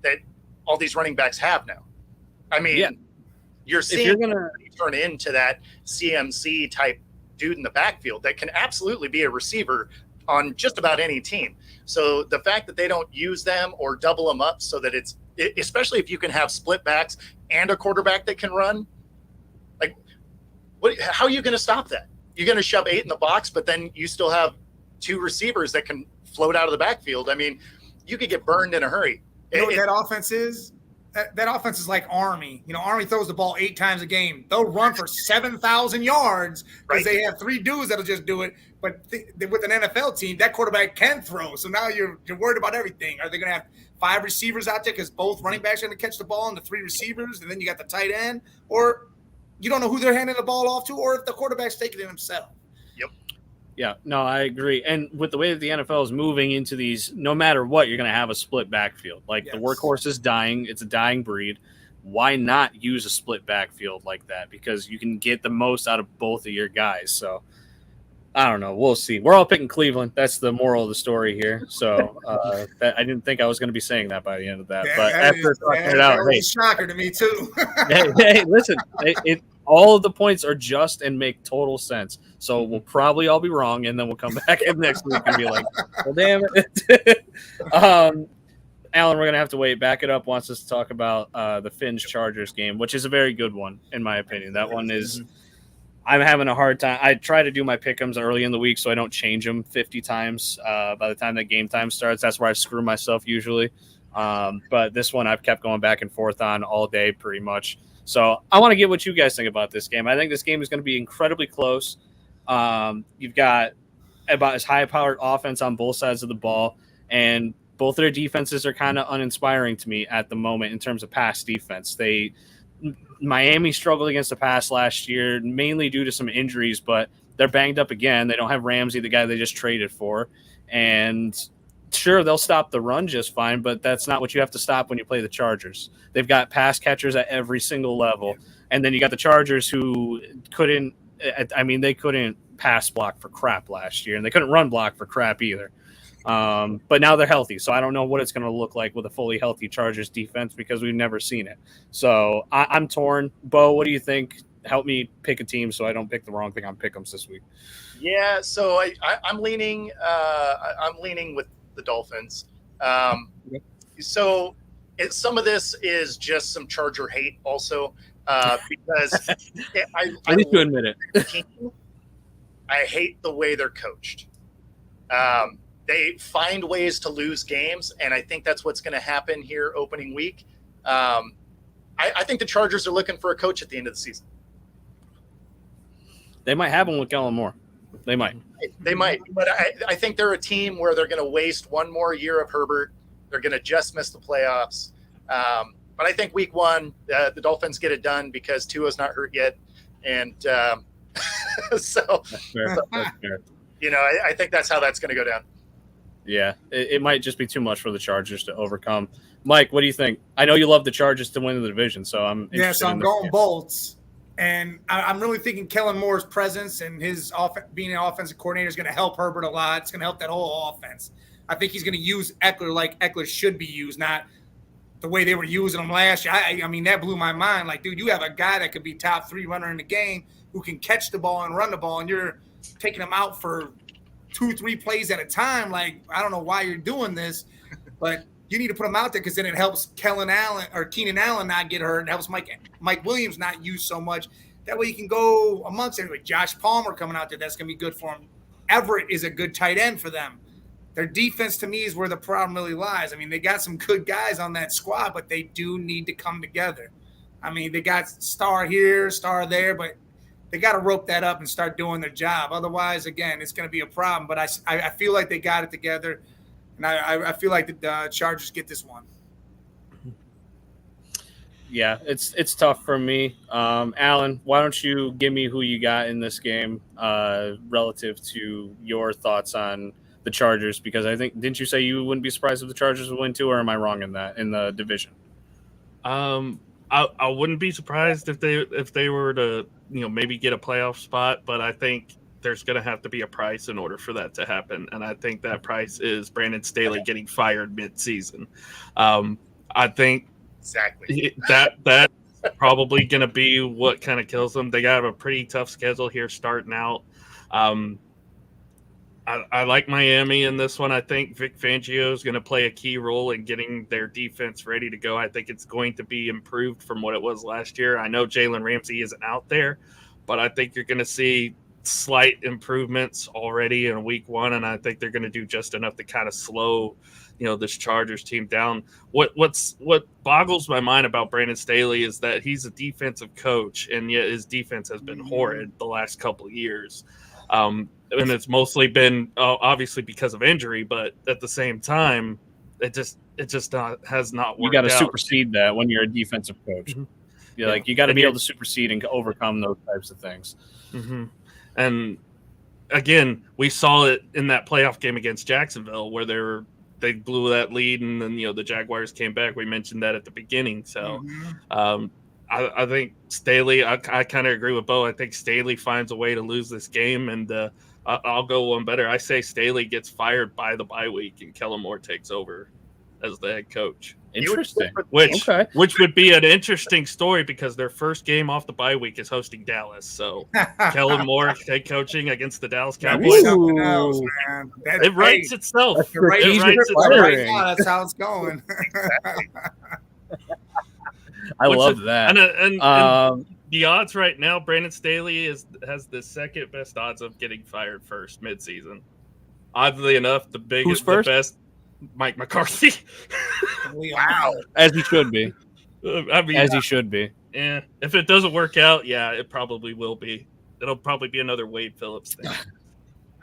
that all these running backs have now. I mean, Yeah. you're seeing If you're gonna turn into that CMC type dude in the backfield that can absolutely be a receiver on just about any team. So the fact that they don't use them or double them up so that it's, especially if you can have split backs and a quarterback that can run, like, how are you going to stop that? You're going to shove 8 in the box, but then you still have 2 receivers that can float out of the backfield. I mean, you could get burned in a hurry. You know what that offense is? That offense is like Army. You know, Army throws the ball 8 times a game. They'll run for 7,000 yards because they have 3 dudes that'll just do it. But with an NFL team, that quarterback can throw. So now you're worried about everything. Are they going to have 5 receivers out there because both running backs are going to catch the ball and the 3 receivers, and then you got the tight end? Or you don't know who they're handing the ball off to, or if the quarterback's taking it himself. Yeah, no, I agree. And with the way that the NFL is moving into these, no matter what, you're going to have a split backfield. Like the workhorse is dying. It's a dying breed. Why not use a split backfield like that? Because you can get the most out of both of your guys. So I don't know. We'll see. We're all picking Cleveland. That's the moral of the story here. So I didn't think I was going to be saying that by the end of that. Yeah, but after talking it out, that was a shocker to me too. hey, listen, all of the points are just and make total sense. So we'll probably all be wrong, and then we'll come back next week and be like, well, damn it. Alan, we're going to have to wait. Back It Up wants us to talk about the Finns-Chargers game, which is a very good one, in my opinion. That one is – I'm having a hard time. I try to do my pick-ems early in the week so I don't change them 50 times by the time that game time starts. That's where I screw myself usually. But this one I've kept going back and forth on all day pretty much. So I want to get what you guys think about this game. I think this game is going to be incredibly close. You've got about as high-powered offense on both sides of the ball, and both of their defenses are kind of uninspiring to me at the moment in terms of pass defense. Miami struggled against the pass last year, mainly due to some injuries, but they're banged up again. They don't have Ramsey, the guy they just traded for, and sure, they'll stop the run just fine, but that's not what you have to stop when you play the Chargers. They've got pass catchers at every single level. And then you got the Chargers who couldn't pass block for crap last year, and they couldn't run block for crap either. But now they're healthy, so I don't know what it's going to look like with a fully healthy Chargers defense because we've never seen it. So I'm torn. Bo, what do you think? Help me pick a team so I don't pick the wrong thing on Pick'ems this week. Yeah, so I'm leaning with the Dolphins. So some of this is just some Charger hate also because I need to admit it. I hate the way they're coached. They find ways to lose games, and I think that's what's going to happen here opening week. I think the Chargers are looking for a coach at the end of the season. They might have one with Kellen Moore. They might, but I think they're a team where they're going to waste one more year of Herbert. They're going to just miss the playoffs. But I think week 1, the Dolphins get it done because Tua's not hurt yet. And so, that's fair. I think that's how that's going to go down. Yeah, it might just be too much for the Chargers to overcome. Mike, what do you think? I know you love the Chargers to win the division, so I'm interested. So I'm going Bolts. And I'm really thinking Kellen Moore's presence and his being an offensive coordinator is going to help Herbert a lot. It's going to help that whole offense. I think he's going to use Eckler like Eckler should be used, not the way they were using him last year. I mean, that blew my mind. Like, dude, you have a guy that could be top 3 runner in the game who can catch the ball and run the ball, and you're taking him out for 2-3 plays at a time. Like, I don't know why you're doing this, but you need to put him out there because then it helps Keenan Allen not get hurt. It helps Mike Williams not use so much. That way you can go amongst everybody. Josh Palmer coming out there, that's going to be good for him. Everett is a good tight end for them. Their defense, to me, is where the problem really lies. I mean, they got some good guys on that squad, but they do need to come together. I mean, they got star here, star there, but they got to rope that up and start doing their job. Otherwise, again, it's going to be a problem. But I feel like they got it together. And I feel like the Chargers get this one. Yeah, it's tough for me. Alan, why don't you give me who you got in this game relative to your thoughts on the Chargers? Because I think, didn't you say you wouldn't be surprised if the Chargers would win too, or am I wrong in that, in the division? I wouldn't be surprised if they were to maybe get a playoff spot, but I think there's going to have to be a price in order for that to happen. And I think that price is Brandon Staley getting fired mid-season. I think Exactly. That's probably going to be what kind of kills them. They got a pretty tough schedule here starting out. I like Miami in this one. I think Vic Fangio is going to play a key role in getting their defense ready to go. I think it's going to be improved from what it was last year. I know Jalen Ramsey isn't out there, but I think you're going to see slight improvements already in week one, and I think they're going to do just enough to kind of slow, this Chargers team down. What boggles my mind about Brandon Staley is that he's a defensive coach, and yet his defense has been horrid the last couple of years. And it's mostly been obviously because of injury, but at the same time, it just has not worked. You got to out. supersede that when you're a defensive coach. Mm-hmm. Like you got to be able to supersede and overcome those types of things. Mm-hmm. And again, we saw it in that playoff game against Jacksonville where they blew that lead, and then the Jaguars came back. We mentioned that at the beginning. So I think Staley. I kind of agree with Bo. I think Staley finds a way to lose this game, and I'll go one better. I say Staley gets fired by the bye week, and Kellen Moore takes over as the head coach. Interesting. Which would be an interesting story because their first game off the bye week is hosting Dallas. So Kellen Moore head coaching against the Dallas Cowboys. Else, man. It writes itself. That's how it's going. I love that. And the odds right now, Brandon Staley has the second best odds of getting fired first midseason. Oddly enough, the best, Mike McCarthy. Wow. As he should be. He should be. Yeah. If it doesn't work out, it probably will be. It'll probably be another Wade Phillips thing.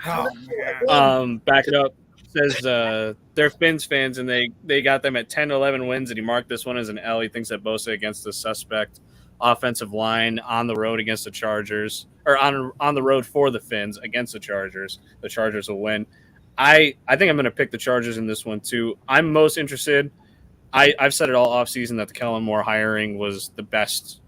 Back it up. Says they're Fins fans, and they got them at 10-11 wins, and he marked this one as an L. He thinks that Bosa against the suspect offensive line on the road against the Chargers, or on the road for the Fins against the Chargers. The Chargers will win. I think I'm going to pick the Chargers in this one too. I'm most interested. I've said it all offseason that the Kellen Moore hiring was the best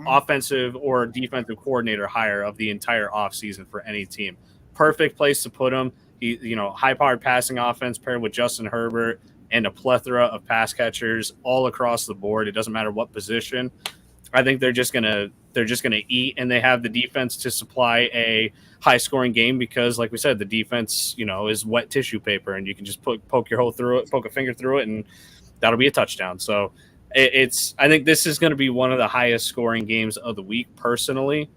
offensive or defensive coordinator hire of the entire offseason for any team. Perfect place to put him. He, high-powered passing offense paired with Justin Herbert and a plethora of pass catchers all across the board. It doesn't matter what position. I think they're just gonna eat, and they have the defense to supply a high-scoring game because, like we said, the defense, is wet tissue paper, and you can just poke your hole through it, poke a finger through it, and that'll be a touchdown. So I think this is going to be one of the highest-scoring games of the week, personally.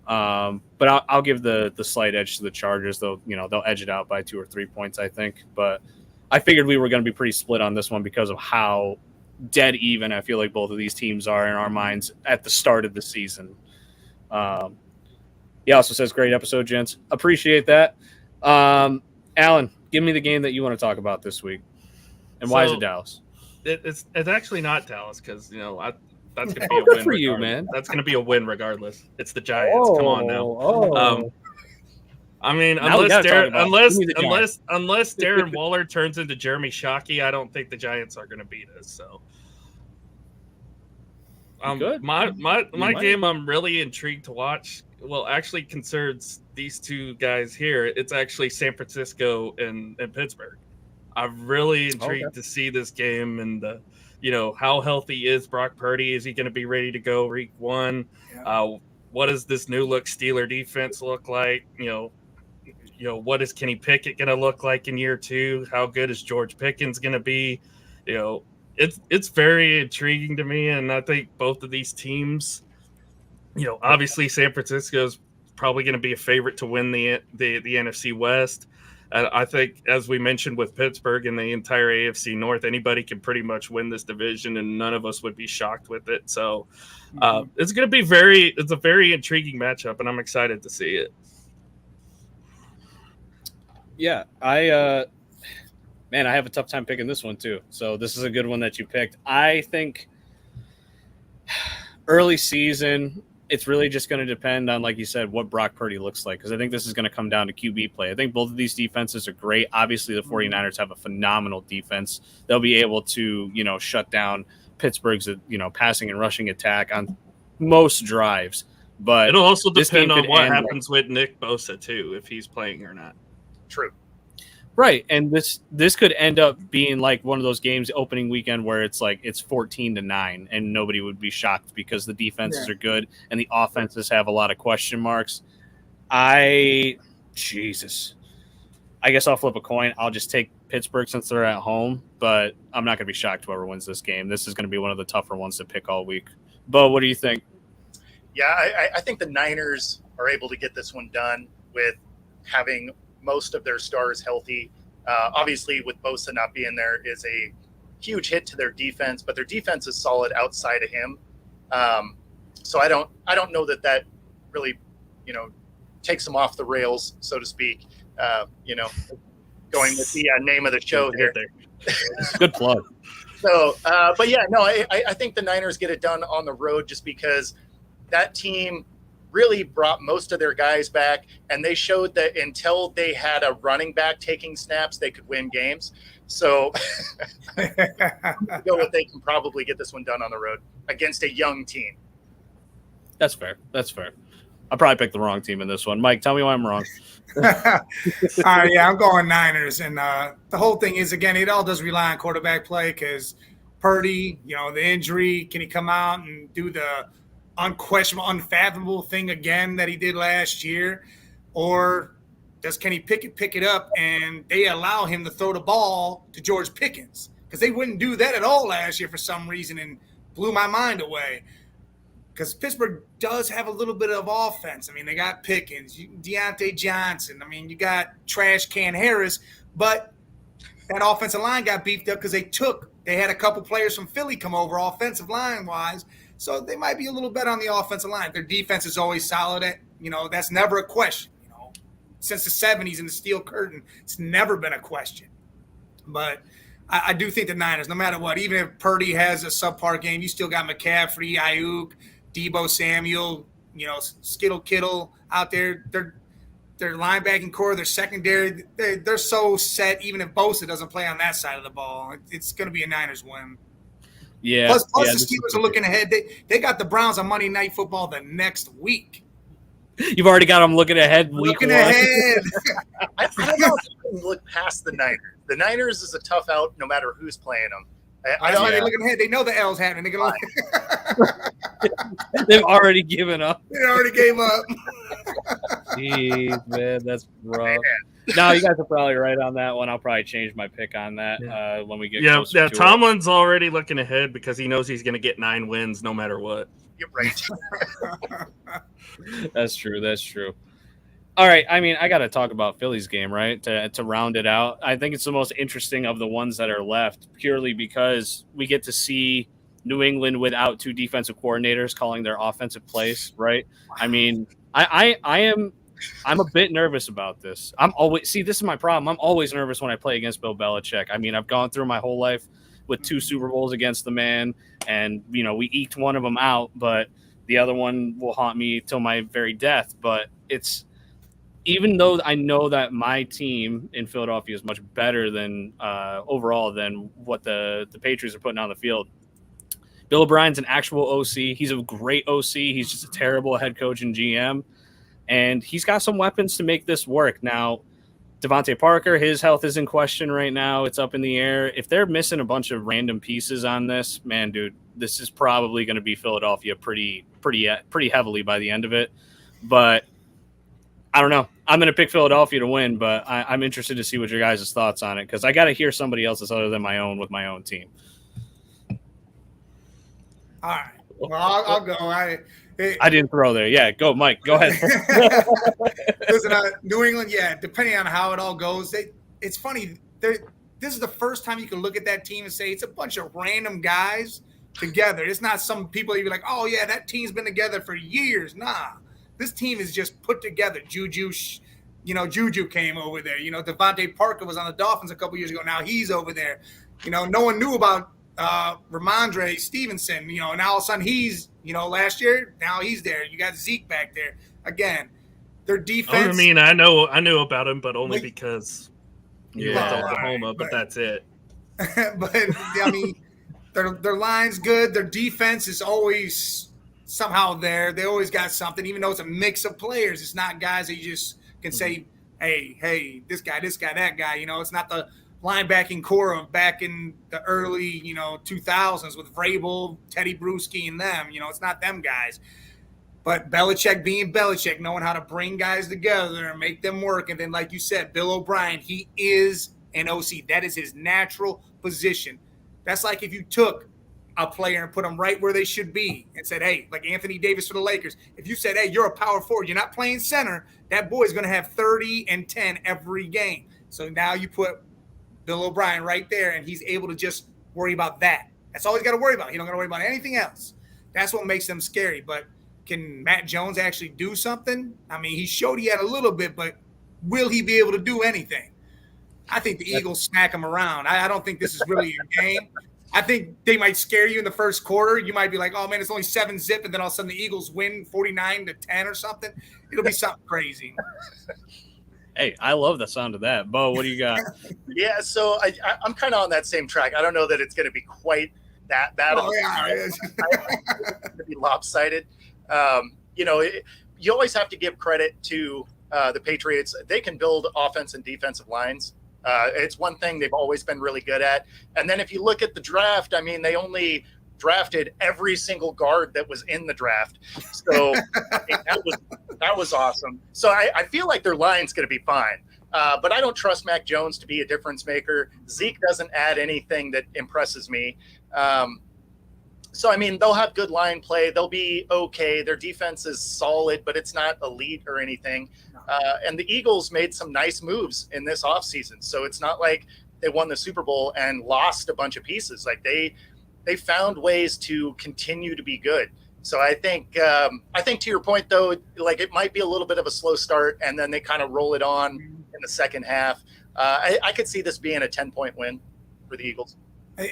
But I'll give the slight edge to the Chargers. They'll edge it out by 2 or 3 points, I think. But I figured we were going to be pretty split on this one because of how dead even I feel like both of these teams are in our minds at the start of the season. He also says, great episode, gents. Appreciate that. Alan, give me the game that you want to talk about this week. And why is it Dallas? It's actually not Dallas because, that's going to be a win for you, man. That's going to be a win regardless. It's the Giants. Come on now. I mean, unless Darren Waller turns into Jeremy Shockey, I don't think the Giants are going to beat us. So, good. My game I'm really intrigued to watch. Well, actually concerns these two guys here. It's actually San Francisco and Pittsburgh. I'm really intrigued to see this game and how healthy is Brock Purdy? Is he going to be ready to go week one? Yeah. What does this new look Steeler defense look like? What is Kenny Pickett going to look like in year two? How good is George Pickens going to be? It's very intriguing to me, and I think both of these teams, obviously San Francisco is probably going to be a favorite to win the NFC West. I think, as we mentioned with Pittsburgh and the entire AFC North, anybody can pretty much win this division, and none of us would be shocked with it. So it's going to be it's a very intriguing matchup, and I'm excited to see it. Yeah, I have a tough time picking this one too. So this is a good one that you picked. I think early season, it's really just going to depend on, like you said, what Brock Purdy looks like, because I think this is going to come down to QB play. I think both of these defenses are great. Obviously, the 49ers have a phenomenal defense. They'll be able to, shut down Pittsburgh's, passing and rushing attack on most drives. But it'll also depend on what happens with Nick Bosa, too, if he's playing or not. True. Right, and this could end up being like one of those games opening weekend where it's like it's 14-9, and nobody would be shocked because the defenses are good and the offenses have a lot of question marks. Jesus, I guess I'll flip a coin. I'll just take Pittsburgh since they're at home, but I'm not going to be shocked whoever wins this game. This is going to be one of the tougher ones to pick all week. Bo, what do you think? Yeah, I think the Niners are able to get this one done with having most of their stars healthy. Obviously, with Bosa not being there is a huge hit to their defense, but their defense is solid outside of him. So I don't know that really, takes them off the rails, so to speak. Going with the name of the show here. Good plug. So, but yeah, no, I think the Niners get it done on the road just because that team really brought most of their guys back, and they showed that until they had a running back taking snaps, they could win games. So go with they can probably get this one done on the road against a young team. That's fair. I probably picked the wrong team in this one. Mike, tell me why I'm wrong. All right, yeah, I'm going Niners. And the whole thing is, again, it all does rely on quarterback play because Purdy, the injury, can he come out and do the unquestionable, unfathomable thing again that he did last year? Or does Kenny Pickett pick it up and they allow him to throw the ball to George Pickens? Because they wouldn't do that at all last year for some reason and blew my mind away. Because Pittsburgh does have a little bit of offense. I mean, they got Pickens, Deontay Johnson. I mean, you got Trash Can Harris. But that offensive line got beefed up because they had a couple players from Philly come over offensive line-wise. So they might be a little better on the offensive line. Their defense is always solid. That's never a question. Since the 70s and the Steel Curtain, it's never been a question. But I do think the Niners, no matter what, even if Purdy has a subpar game, you still got McCaffrey, Ayuk, Debo Samuel, Skittle Kittle out there. Their linebacking core, their secondary, they're so set. Even if Bosa doesn't play on that side of the ball, it's going to be a Niners win. Yeah. Plus the Steelers are looking ahead. They got the Browns on Monday Night Football the next week. You've already got them looking ahead. Looking ahead. I don't know if you can look past the Niners. The Niners is a tough out no matter who's playing them. They're looking ahead. They know the L's happening. They've already given up. They already gave up. Jeez, man, that's rough. No, you guys are probably right on that one. I'll probably change my pick on that when we get closer to it. Tomlin's already looking ahead because he knows he's going to get 9 wins no matter what. You're right. That's true. All right, I mean, I got to talk about Philly's game, right, to round it out. I think it's the most interesting of the ones that are left purely because we get to see New England without 2 defensive coordinators calling their offensive plays, right? I mean, I'm a bit nervous about this. This is my problem. I'm always nervous when I play against Bill Belichick. I mean, I've gone through my whole life with 2 Super Bowls against the man, and, we eked one of them out, but the other one will haunt me till my very death. But even though I know that my team in Philadelphia is much better than overall than what the Patriots are putting on the field, Bill O'Brien's an actual OC. He's a great OC. He's just a terrible head coach and GM. And he's got some weapons to make this work. Now, Devontae Parker, his health is in question right now. It's up in the air. If they're missing a bunch of random pieces on this, man, dude, this is probably going to be Philadelphia pretty heavily by the end of it. But I don't know. I'm going to pick Philadelphia to win, but I'm interested to see what your guys' thoughts on it because I got to hear somebody else's other than my own with my own team. All right. Well, I'll go. I didn't throw there. Yeah, go, Mike. Go ahead. Listen, New England, depending on how it all goes, it's funny. This is the first time you can look at that team and say it's a bunch of random guys together. It's not some people that you're like, oh, yeah, that team's been together for years. Nah. This team is just put together. Juju came over there. Devontae Parker was on the Dolphins a couple years ago. Now he's over there. No one knew about Ramondre Stevenson, and all of a sudden he's, last year, now he's there. You got Zeke back there. Again, their defense. I mean, I knew about him, but only because he was Oklahoma, but that's it. But, I mean, their line's good. Their defense is always somehow there. They always got something, even though it's a mix of players. It's not guys that you just can say hey, this guy, that guy. It's not the linebacking core of back in the early, 2000s with Vrabel, Teddy Bruschi, and them. It's not them guys. But Belichick being Belichick, knowing how to bring guys together and make them work. And then, like you said, Bill O'Brien, he is an OC. That is his natural position. That's like if you took a player and put them right where they should be and said, hey, like Anthony Davis for the Lakers, if you said, hey, you're a power forward, you're not playing center, that boy is going to have 30 and 10 every game. So now you put Bill O'Brien right there, and he's able to just worry about that. That's all he's got to worry about. He don't got to worry about anything else. That's what makes them scary. But can Matt Jones actually do something? I mean, he showed he had a little bit, but will he be able to do anything? I think the Eagles smack him around. I don't think this is really a game. I think they might scare you in the first quarter. You might be like, oh, man, it's only 7-zip, and then all of a sudden the Eagles win 49-10 or something. It'll be something crazy. Hey, I love the sound of that. Bo, what do you got? Yeah, so I'm kind of on that same track. I don't know that it's going to be quite that. Oh, yeah. It's going to be lopsided. You always have to give credit to the Patriots. They can build offense and defensive lines. It's one thing they've always been really good at. And then if you look at the draft, I mean, they only drafted every single guard that was in the draft. So I think that was awesome. So I feel like their line's going to be fine. But I don't trust Mac Jones to be a difference maker. Zeke doesn't add anything that impresses me. So, I mean, they'll have good line play. They'll be okay. Their defense is solid, but it's not elite or anything. And the Eagles made some nice moves in this offseason. So it's not like they won the Super Bowl and lost a bunch of pieces. Like they found ways to continue to be good. So I think to your point, though, like it might be a little bit of a slow start, and then they kind of roll it on in the second half. I could see this being a 10-point win for the Eagles.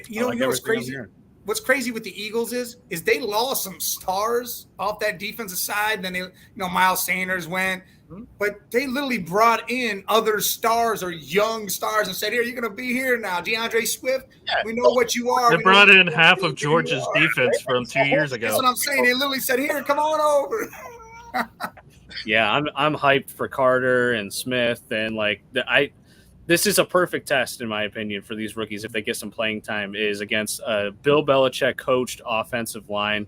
You know what's crazy? What's crazy with the Eagles is they lost some stars off that defensive side. Then Miles Sanders went, but they literally brought in other stars or young stars and said, "Here, you're going to be here now, DeAndre Swift. Yeah. We know what you are." They brought in half of Georgia's defense from 2 years ago. That's what I'm saying. They literally said, "Here, come on over." Yeah, I'm hyped for Carter and Smith, and this is a perfect test, in my opinion, for these rookies if they get some playing time, is against a Bill Belichick coached offensive line.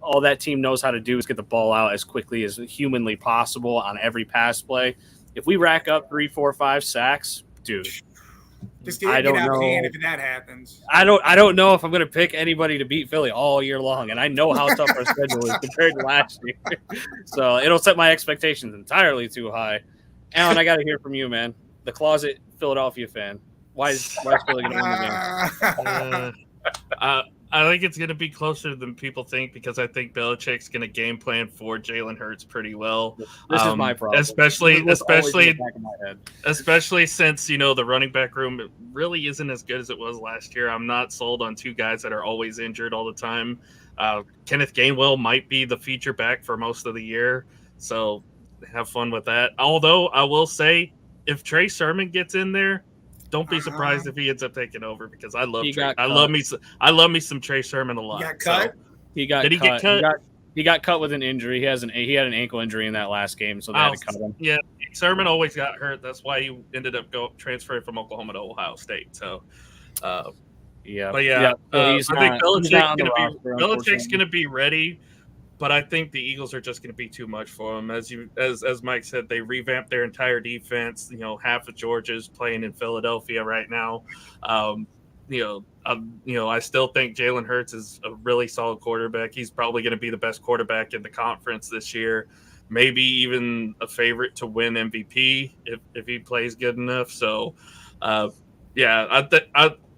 All that team knows how to do is get the ball out as quickly as humanly possible on every pass play. If we rack up 3, 4, 5 sacks, dude, I don't know if that happens. I don't know if I'm going to pick anybody to beat Philly all year long, and I know how tough our schedule is compared to last year. So it'll set my expectations entirely too high. Alan, I got to hear from you, man. The closet Philadelphia fan. Why is Philly going to win the game? I think it's going to be closer than people think because I think Belichick's going to game plan for Jalen Hurts pretty well. This is my problem. Especially since, the running back room really isn't as good as it was last year. I'm not sold on two guys that are always injured all the time. Kenneth Gainwell might be the feature back for most of the year. So have fun with that. Although I will say, if Trey Sermon gets in there, don't be surprised if he ends up taking over because I love Trey. I love me some Trey Sermon a lot. He got cut. Did he get cut? He got cut with an injury. He had an ankle injury in that last game, so they had to cut him. Yeah, Sermon always got hurt. That's why he ended up transferring from Oklahoma to Ohio State. So, I think Belichick's going to be ready. But I think the Eagles are just going to be too much for them. As Mike said, they revamped their entire defense. Half of Georgia's playing in Philadelphia right now. I still think Jalen Hurts is a really solid quarterback. He's probably going to be the best quarterback in the conference this year. Maybe even a favorite to win MVP if he plays good enough. So,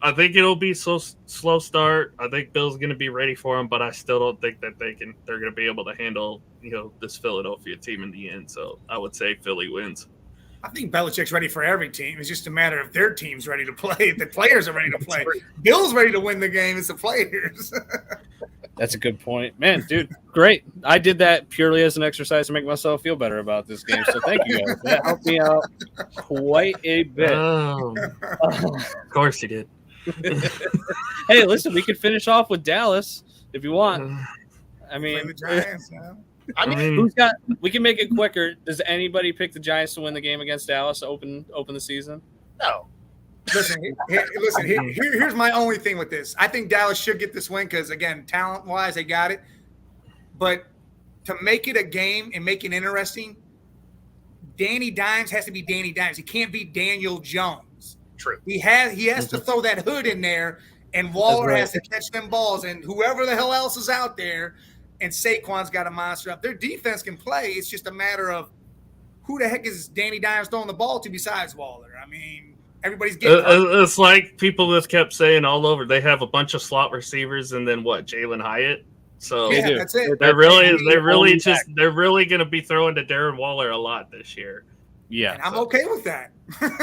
I think it'll be slow start. I think Bill's going to be ready for him, but I still don't think that they're going to be able to handle, this Philadelphia team in the end. So I would say Philly wins. I think Belichick's ready for every team. It's just a matter of their team's ready to play. The players are ready to play. Bill's ready to win the game. It's the players. That's a good point. Man, dude, great. I did that purely as an exercise to make myself feel better about this game. So thank you guys. That helped me out quite a bit. Of course you did. Hey, listen, we could finish off with Dallas if you want. I mean, the Giants, I mean, Who's got? We can make it quicker. Does anybody pick the Giants to win the game against Dallas to open the season? no. Listen, here's my only thing with this. I think Dallas should get this win because, again, talent-wise, they got it. But to make it a game and make it interesting, Danny Dimes has to be Danny Dimes. He can't be Daniel Jones. True. He has to throw that hood in there, and Waller has to catch them balls, and whoever the hell else is out there, and Saquon's got a monster up. Their defense can play. It's just a matter of who the heck is Danny Dimes throwing the ball to besides Waller. I mean, everybody's getting it's like people just kept saying all over. They have a bunch of slot receivers, and then what? Jalen Hyatt. So yeah, that's it. they're really going to be throwing to Darren Waller a lot this year. Yeah, and I'm okay with that.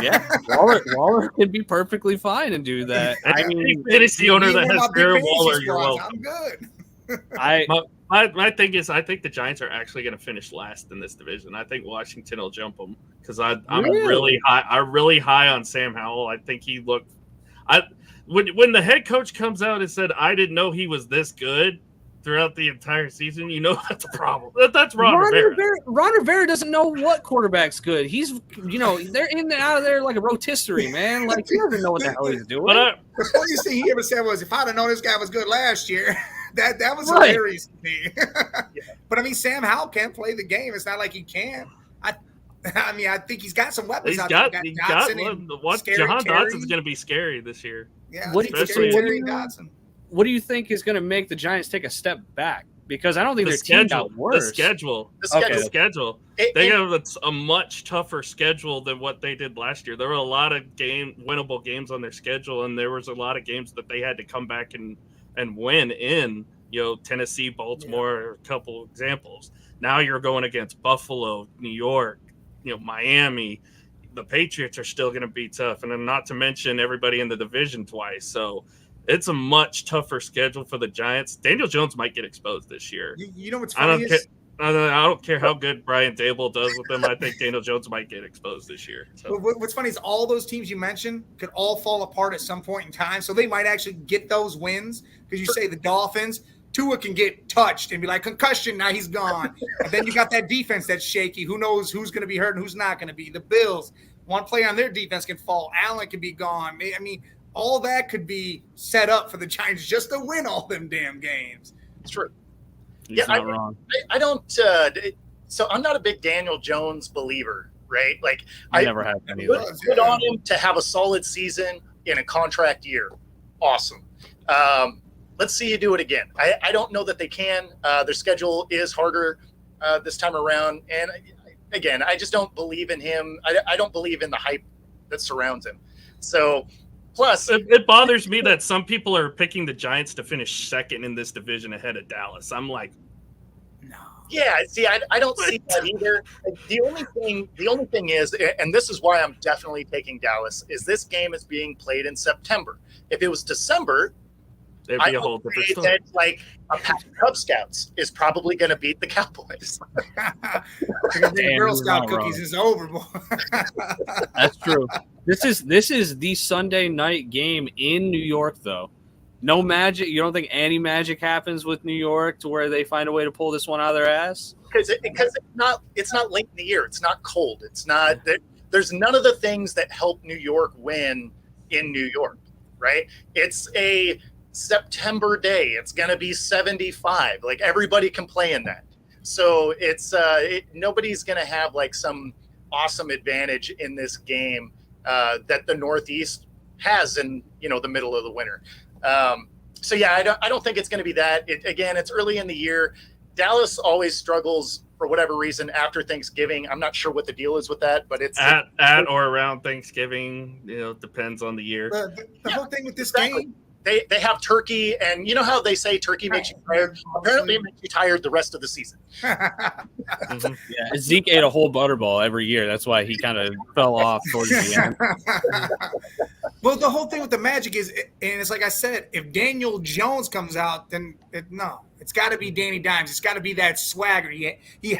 Yeah, Waller can be perfectly fine and do that. I mean, it's the owner that has Darren Waller. You're welcome. I'm good. My thing is, I think the Giants are actually going to finish last in this division. I think Washington will jump them because I'm really high. I'm really high on Sam Howell. I think he looked. When the head coach comes out and said, "I didn't know he was this good." Throughout the entire season, you know that's a problem. That's Ron Rivera. Ron Rivera doesn't know what quarterback's good. He's, they're in and out of there like a rotisserie, man. Like, he doesn't know what the hell he's doing. The funniest thing he ever said was, if I'd have known this guy was good last year, that was hilarious to me. But, I mean, Sam Howell can't play the game. It's not like he can't. I think he's got some weapons out there. Jahan Dotson's going to be scary this year. Yeah, especially Terry Dotson. What do you think is going to make the Giants take a step back? Because I don't think their team got worse. The schedule. They have a much tougher schedule than what they did last year. There were a lot of winnable games on their schedule, and there was a lot of games that they had to come back and win in. Tennessee, Baltimore, a couple examples. Now you're going against Buffalo, New York, Miami. The Patriots are still going to be tough, and then not to mention everybody in the division twice. So it's a much tougher schedule for the Giants. Daniel Jones might get exposed this year. You know what's funny I don't care how good Brian Dable does with them. I think Daniel Jones might get exposed this year. So. What's funny is all those teams you mentioned could all fall apart at some point in time. So they might actually get those wins because you say the Dolphins, Tua can get touched and be like, concussion, now he's gone. And then you got that defense that's shaky. Who knows who's going to be hurt and who's not going to be. The Bills, one player on their defense can fall. Allen can be gone. I mean, all that could be set up for the Giants just to win all them damn games. It's true. He's not wrong. I don't. So I'm not a big Daniel Jones believer, right? Like I never have been either. Good on him to have a solid season in a contract year. Awesome. Let's see you do it again. I don't know that they can. Their schedule is harder this time around, and again, I just don't believe in him. I don't believe in the hype that surrounds him. So. Plus, it bothers me that some people are picking the Giants to finish second in this division ahead of Dallas. I'm like, no. Yeah, see, I don't see that either. The only thing is, and this is why I'm definitely taking Dallas, is this game is being played in September. If it was December, it'd be a whole different story. That, like a pack of Cub Scouts is probably going to beat the Cowboys. Girl Scout cookies is over, boy. That's true. This is the Sunday night game in New York, though. No magic. You don't think any magic happens with New York to where they find a way to pull this one out of their ass? Because it's not late in the year. It's not cold. It's not. There's none of the things that help New York win in New York, right? It's a September day. It's going to be 75. Like everybody can play in that. So it's nobody's going to have like some awesome advantage in this game that the Northeast has in the middle of the winter. So yeah, I don't think it's going to be that. It's early in the year. Dallas always struggles for whatever reason after Thanksgiving. I'm not sure what the deal is with that, but it's at or around Thanksgiving. Depends on the year. The whole thing with this game. They have turkey, and you know how they say turkey makes you tired? Apparently it makes you tired the rest of the season. Yeah, Zeke ate a whole butterball every year. That's why he kind of fell off towards the end. Well, the whole thing with the Magic is, and it's like I said, if Daniel Jones comes out, then it's got to be Danny Dimes. It's got to be that swagger. He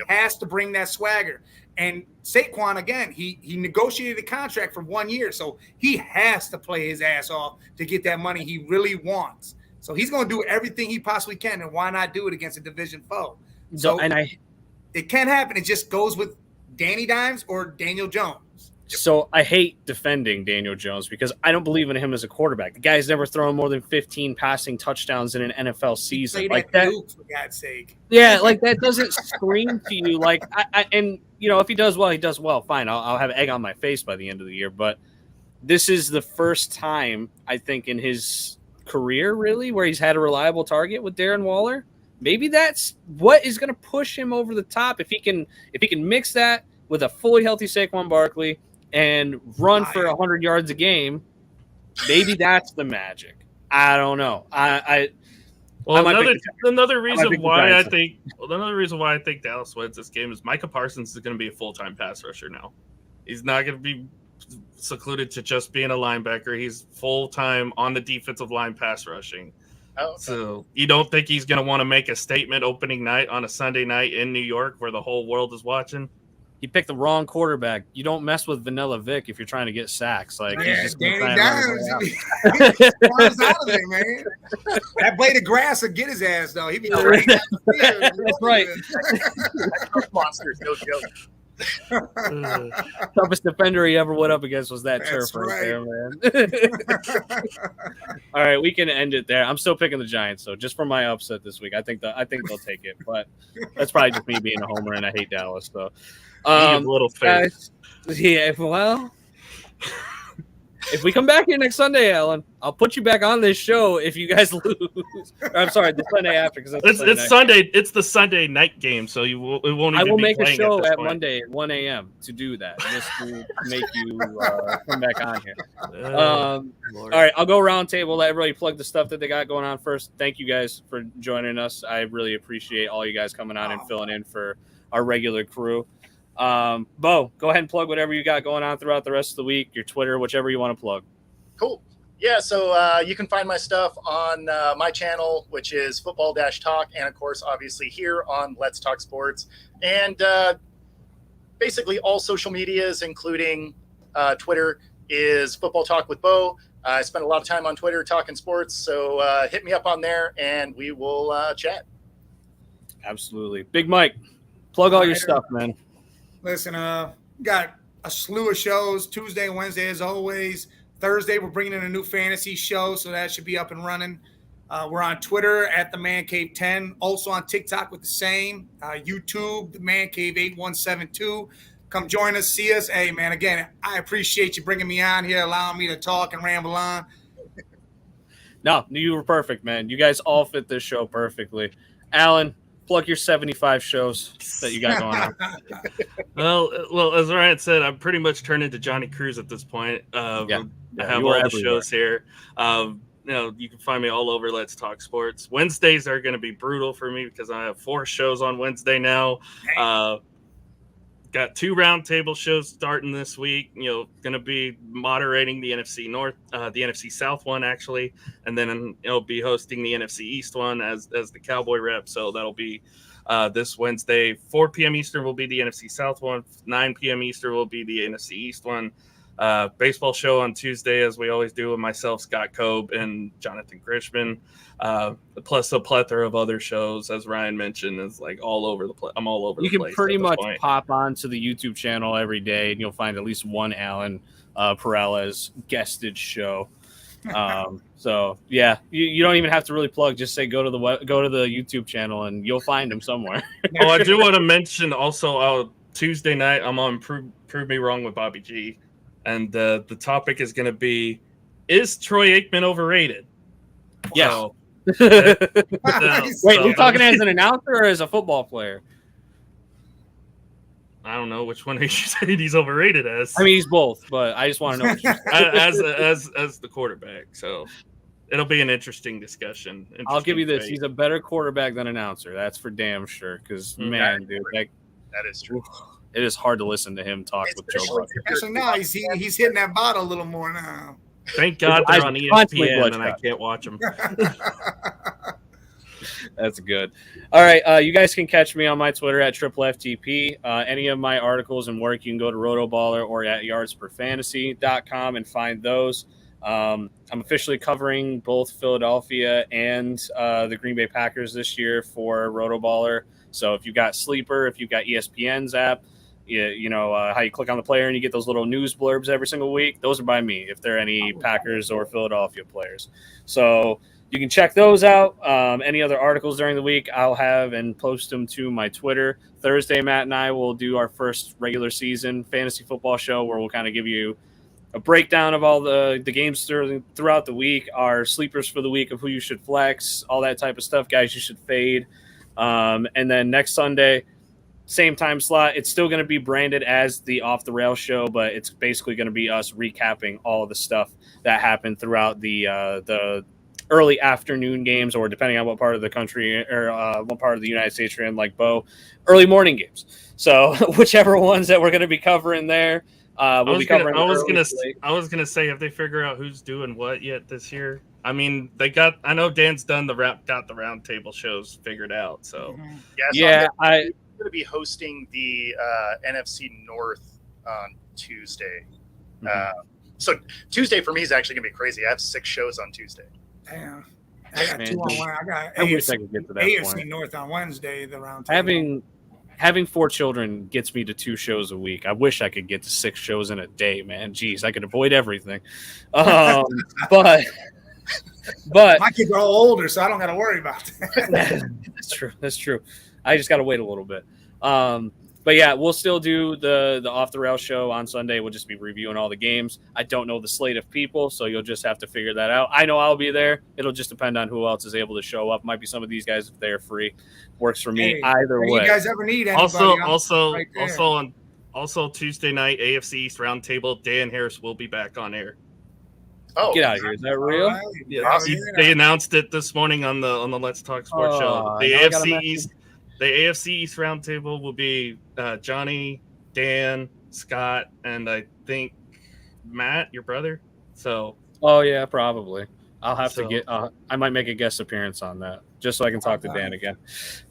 has to bring that swagger. And Saquon, again, he negotiated a contract for 1 year, so he has to play his ass off to get that money he really wants. So he's going to do everything he possibly can, and why not do it against a division foe? So, and It can happen. It just goes with Danny Dimes or Daniel Jones. So I hate defending Daniel Jones because I don't believe in him as a quarterback. The guy's never thrown more than 15 passing touchdowns in an NFL season. Like that, Duke, for God's sake. Yeah, like that doesn't scream to you. Like, and if he does well, he does well. Fine, I'll have egg on my face by the end of the year. But this is the first time I think in his career, really, where he's had a reliable target with Darren Waller. Maybe that's what is going to push him over the top if he can mix that with a fully healthy Saquon Barkley and run for 100 yards a game. Maybe that's the magic. I don't know. Another reason why I think Dallas wins this game is Micah Parsons is going to be a full-time pass rusher now. He's not going to be secluded to just being a linebacker. He's full-time on the defensive line pass rushing. Oh, okay. So you don't think he's going to want to make a statement opening night on a Sunday night in New York where the whole world is watching? He picked the wrong quarterback. You don't mess with Vanilla Vic if you're trying to get sacks. Like, yeah, he's just Danny out of there, man. That blade of grass will get his ass, though. He'd be great. That's right. Monsters, no joke. Toughest defender he ever went up against was that turf right there, man. All right, we can end it there. I'm still picking the Giants, so just for my upset this week, I think they'll take it. But that's probably just me being a homer, and I hate Dallas. So, little face. Yeah, well. If we come back here next Sunday, Alan, I'll put you back on this show if you guys lose. I'm sorry, the Sunday after because it's Sunday. It's the Sunday night game, so it won't. Even I will be make a show at point. Monday at 1 a.m. to do that, just to make you come back on here. All right, I'll go round table. Let everybody plug the stuff that they got going on first. Thank you guys for joining us. I really appreciate all you guys coming on and filling in for our regular crew. Bo, go ahead and plug whatever you got going on throughout the rest of the week, your Twitter, whichever you want to plug. Cool. Yeah, so you can find my stuff on my channel, which is Football-Talk, and of course, obviously here on Let's Talk Sports, and basically all social medias, including Twitter, is Football Talk with Bo. I spend a lot of time on Twitter talking sports, so hit me up on there, and we will chat. Absolutely. Big Mike, plug all your stuff, man. Listen, got a slew of shows Tuesday, Wednesday, as always. Thursday, we're bringing in a new fantasy show, so that should be up and running. We're on Twitter at the Man Cave 10, also on TikTok with the same. YouTube, the Man Cave 8172. Come join us, see us. Hey, man, again, I appreciate you bringing me on here, allowing me to talk and ramble on. No, you were perfect, man. You guys all fit this show perfectly. Alan, plug your 75 shows that you got going on. Well, as Ryan said, I'm pretty much turned into Johnny Cruz at this point. I have all the shows here. You can find me all over Let's Talk Sports. Wednesdays are going to be brutal for me because I have 4 shows on Wednesday now. Got 2 roundtable shows starting this week. Going to be moderating the NFC North, the NFC South one actually, and then be hosting the NFC East one as the Cowboy rep. So that'll be this Wednesday, 4 p.m. Eastern will be the NFC South one. 9 p.m. Eastern will be the NFC East one. Baseball show on Tuesday, as we always do, with myself, Scott Cobe, and Jonathan Grishman. Plus a plethora of other shows, as Ryan mentioned, is like all over the place. I'm all over the place. You can pretty much pop onto the YouTube channel every day, and you'll find at least one Alan Perales guested show. So yeah, you don't even have to really plug. Just say go to the YouTube channel, and you'll find him somewhere. I do want to mention also Tuesday night I'm on Prove Me Wrong with Bobby G. And the topic is going to be, is Troy Aikman overrated? Yes. So, Wait, you talking as an announcer or as a football player? I don't know which one you say he's overrated as. I mean, he's both, but I just want to know as the quarterback. So it'll be an interesting discussion. I'll give you this: he's a better quarterback than announcer. That's for damn sure. Because man, dude, that is true. It is hard to listen to him talk with Joe Buck. Especially now, he's hitting that bottle a little more now. Thank God they're on ESPN and I can't watch them. That's good. All right, you guys can catch me on my Twitter at @FTP. Any of my articles and work, you can go to Rotoballer or at yardsperfantasy.com and find those. I'm officially covering both Philadelphia and the Green Bay Packers this year for Rotoballer. So if you've got Sleeper, if you've got ESPN's app, how you click on the player and you get those little news blurbs every single week, those are by me if there are any Packers or Philadelphia players. So you can check those out. Any other articles during the week, I'll have and post them to my Twitter. Thursday, Matt and I will do our first regular season fantasy football show where we'll kind of give you a breakdown of all the games throughout the week, our sleepers for the week of who you should flex, all that type of stuff, guys you should fade. And then next Sunday, same time slot. It's still going to be branded as the Off the Rails show, but it's basically going to be us recapping all of the stuff that happened throughout the early afternoon games, or depending on what part of the country or what part of the United States you're in, like Bo, early morning games. So whichever ones that we're going to be covering there. I was gonna say, have they figured out who's doing what yet this year? I mean, I know Dan's got the round table shows figured out. So I'm going to be hosting the NFC North on Tuesday. So Tuesday for me is actually going to be crazy. I have 6 shows on Tuesday. Damn. I got 2 on one. I got I wish I could get to that AFC point. North on Wednesday, the round table. Having 4 children gets me to 2 shows a week. I wish I could get to 6 shows in a day, man. Jeez, I could avoid everything. But my kids are all older, so I don't got to worry about that. That's true. I just got to wait a little bit. But yeah, we'll still do the Off the Rails show on Sunday. We'll just be reviewing all the games. I don't know the slate of people, so you'll just have to figure that out. I know I'll be there. It'll just depend on who else is able to show up. Might be some of these guys if they're free. Works for me either way. You guys ever need anybody? Also Tuesday night AFC East Roundtable. Dan Harris will be back on air. Oh, get out of here! Is that real? Right. Yeah, they announced it this morning on the Let's Talk Sports show. The AFC East Roundtable will be Johnny, Dan, Scott, and I think Matt, your brother. So. Oh yeah, probably. I'll have to get. I might make a guest appearance on that just so I can talk to Dan again.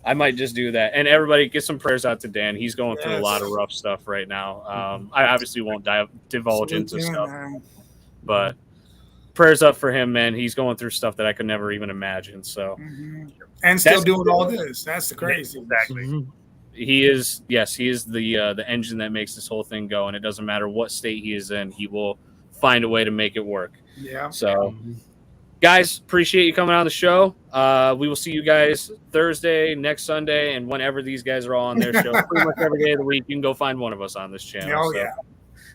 I might just do that. And everybody, get some prayers out to Dan. He's going through a lot of rough stuff right now. I obviously won't divulge into stuff, but prayers up for him, man. He's going through stuff that I could never even imagine. So, and still doing all this. That's the crazy. Exactly. He is. Yes, he is the engine that makes this whole thing go. And it doesn't matter what state he is in, he will find a way to make it work. Yeah. So, guys, appreciate you coming on the show. We will see you guys Thursday, next Sunday, and whenever these guys are all on their show. Pretty much every day of the week, you can go find one of us on this channel. Oh, yeah.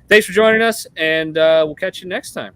Thanks for joining us, and we'll catch you next time.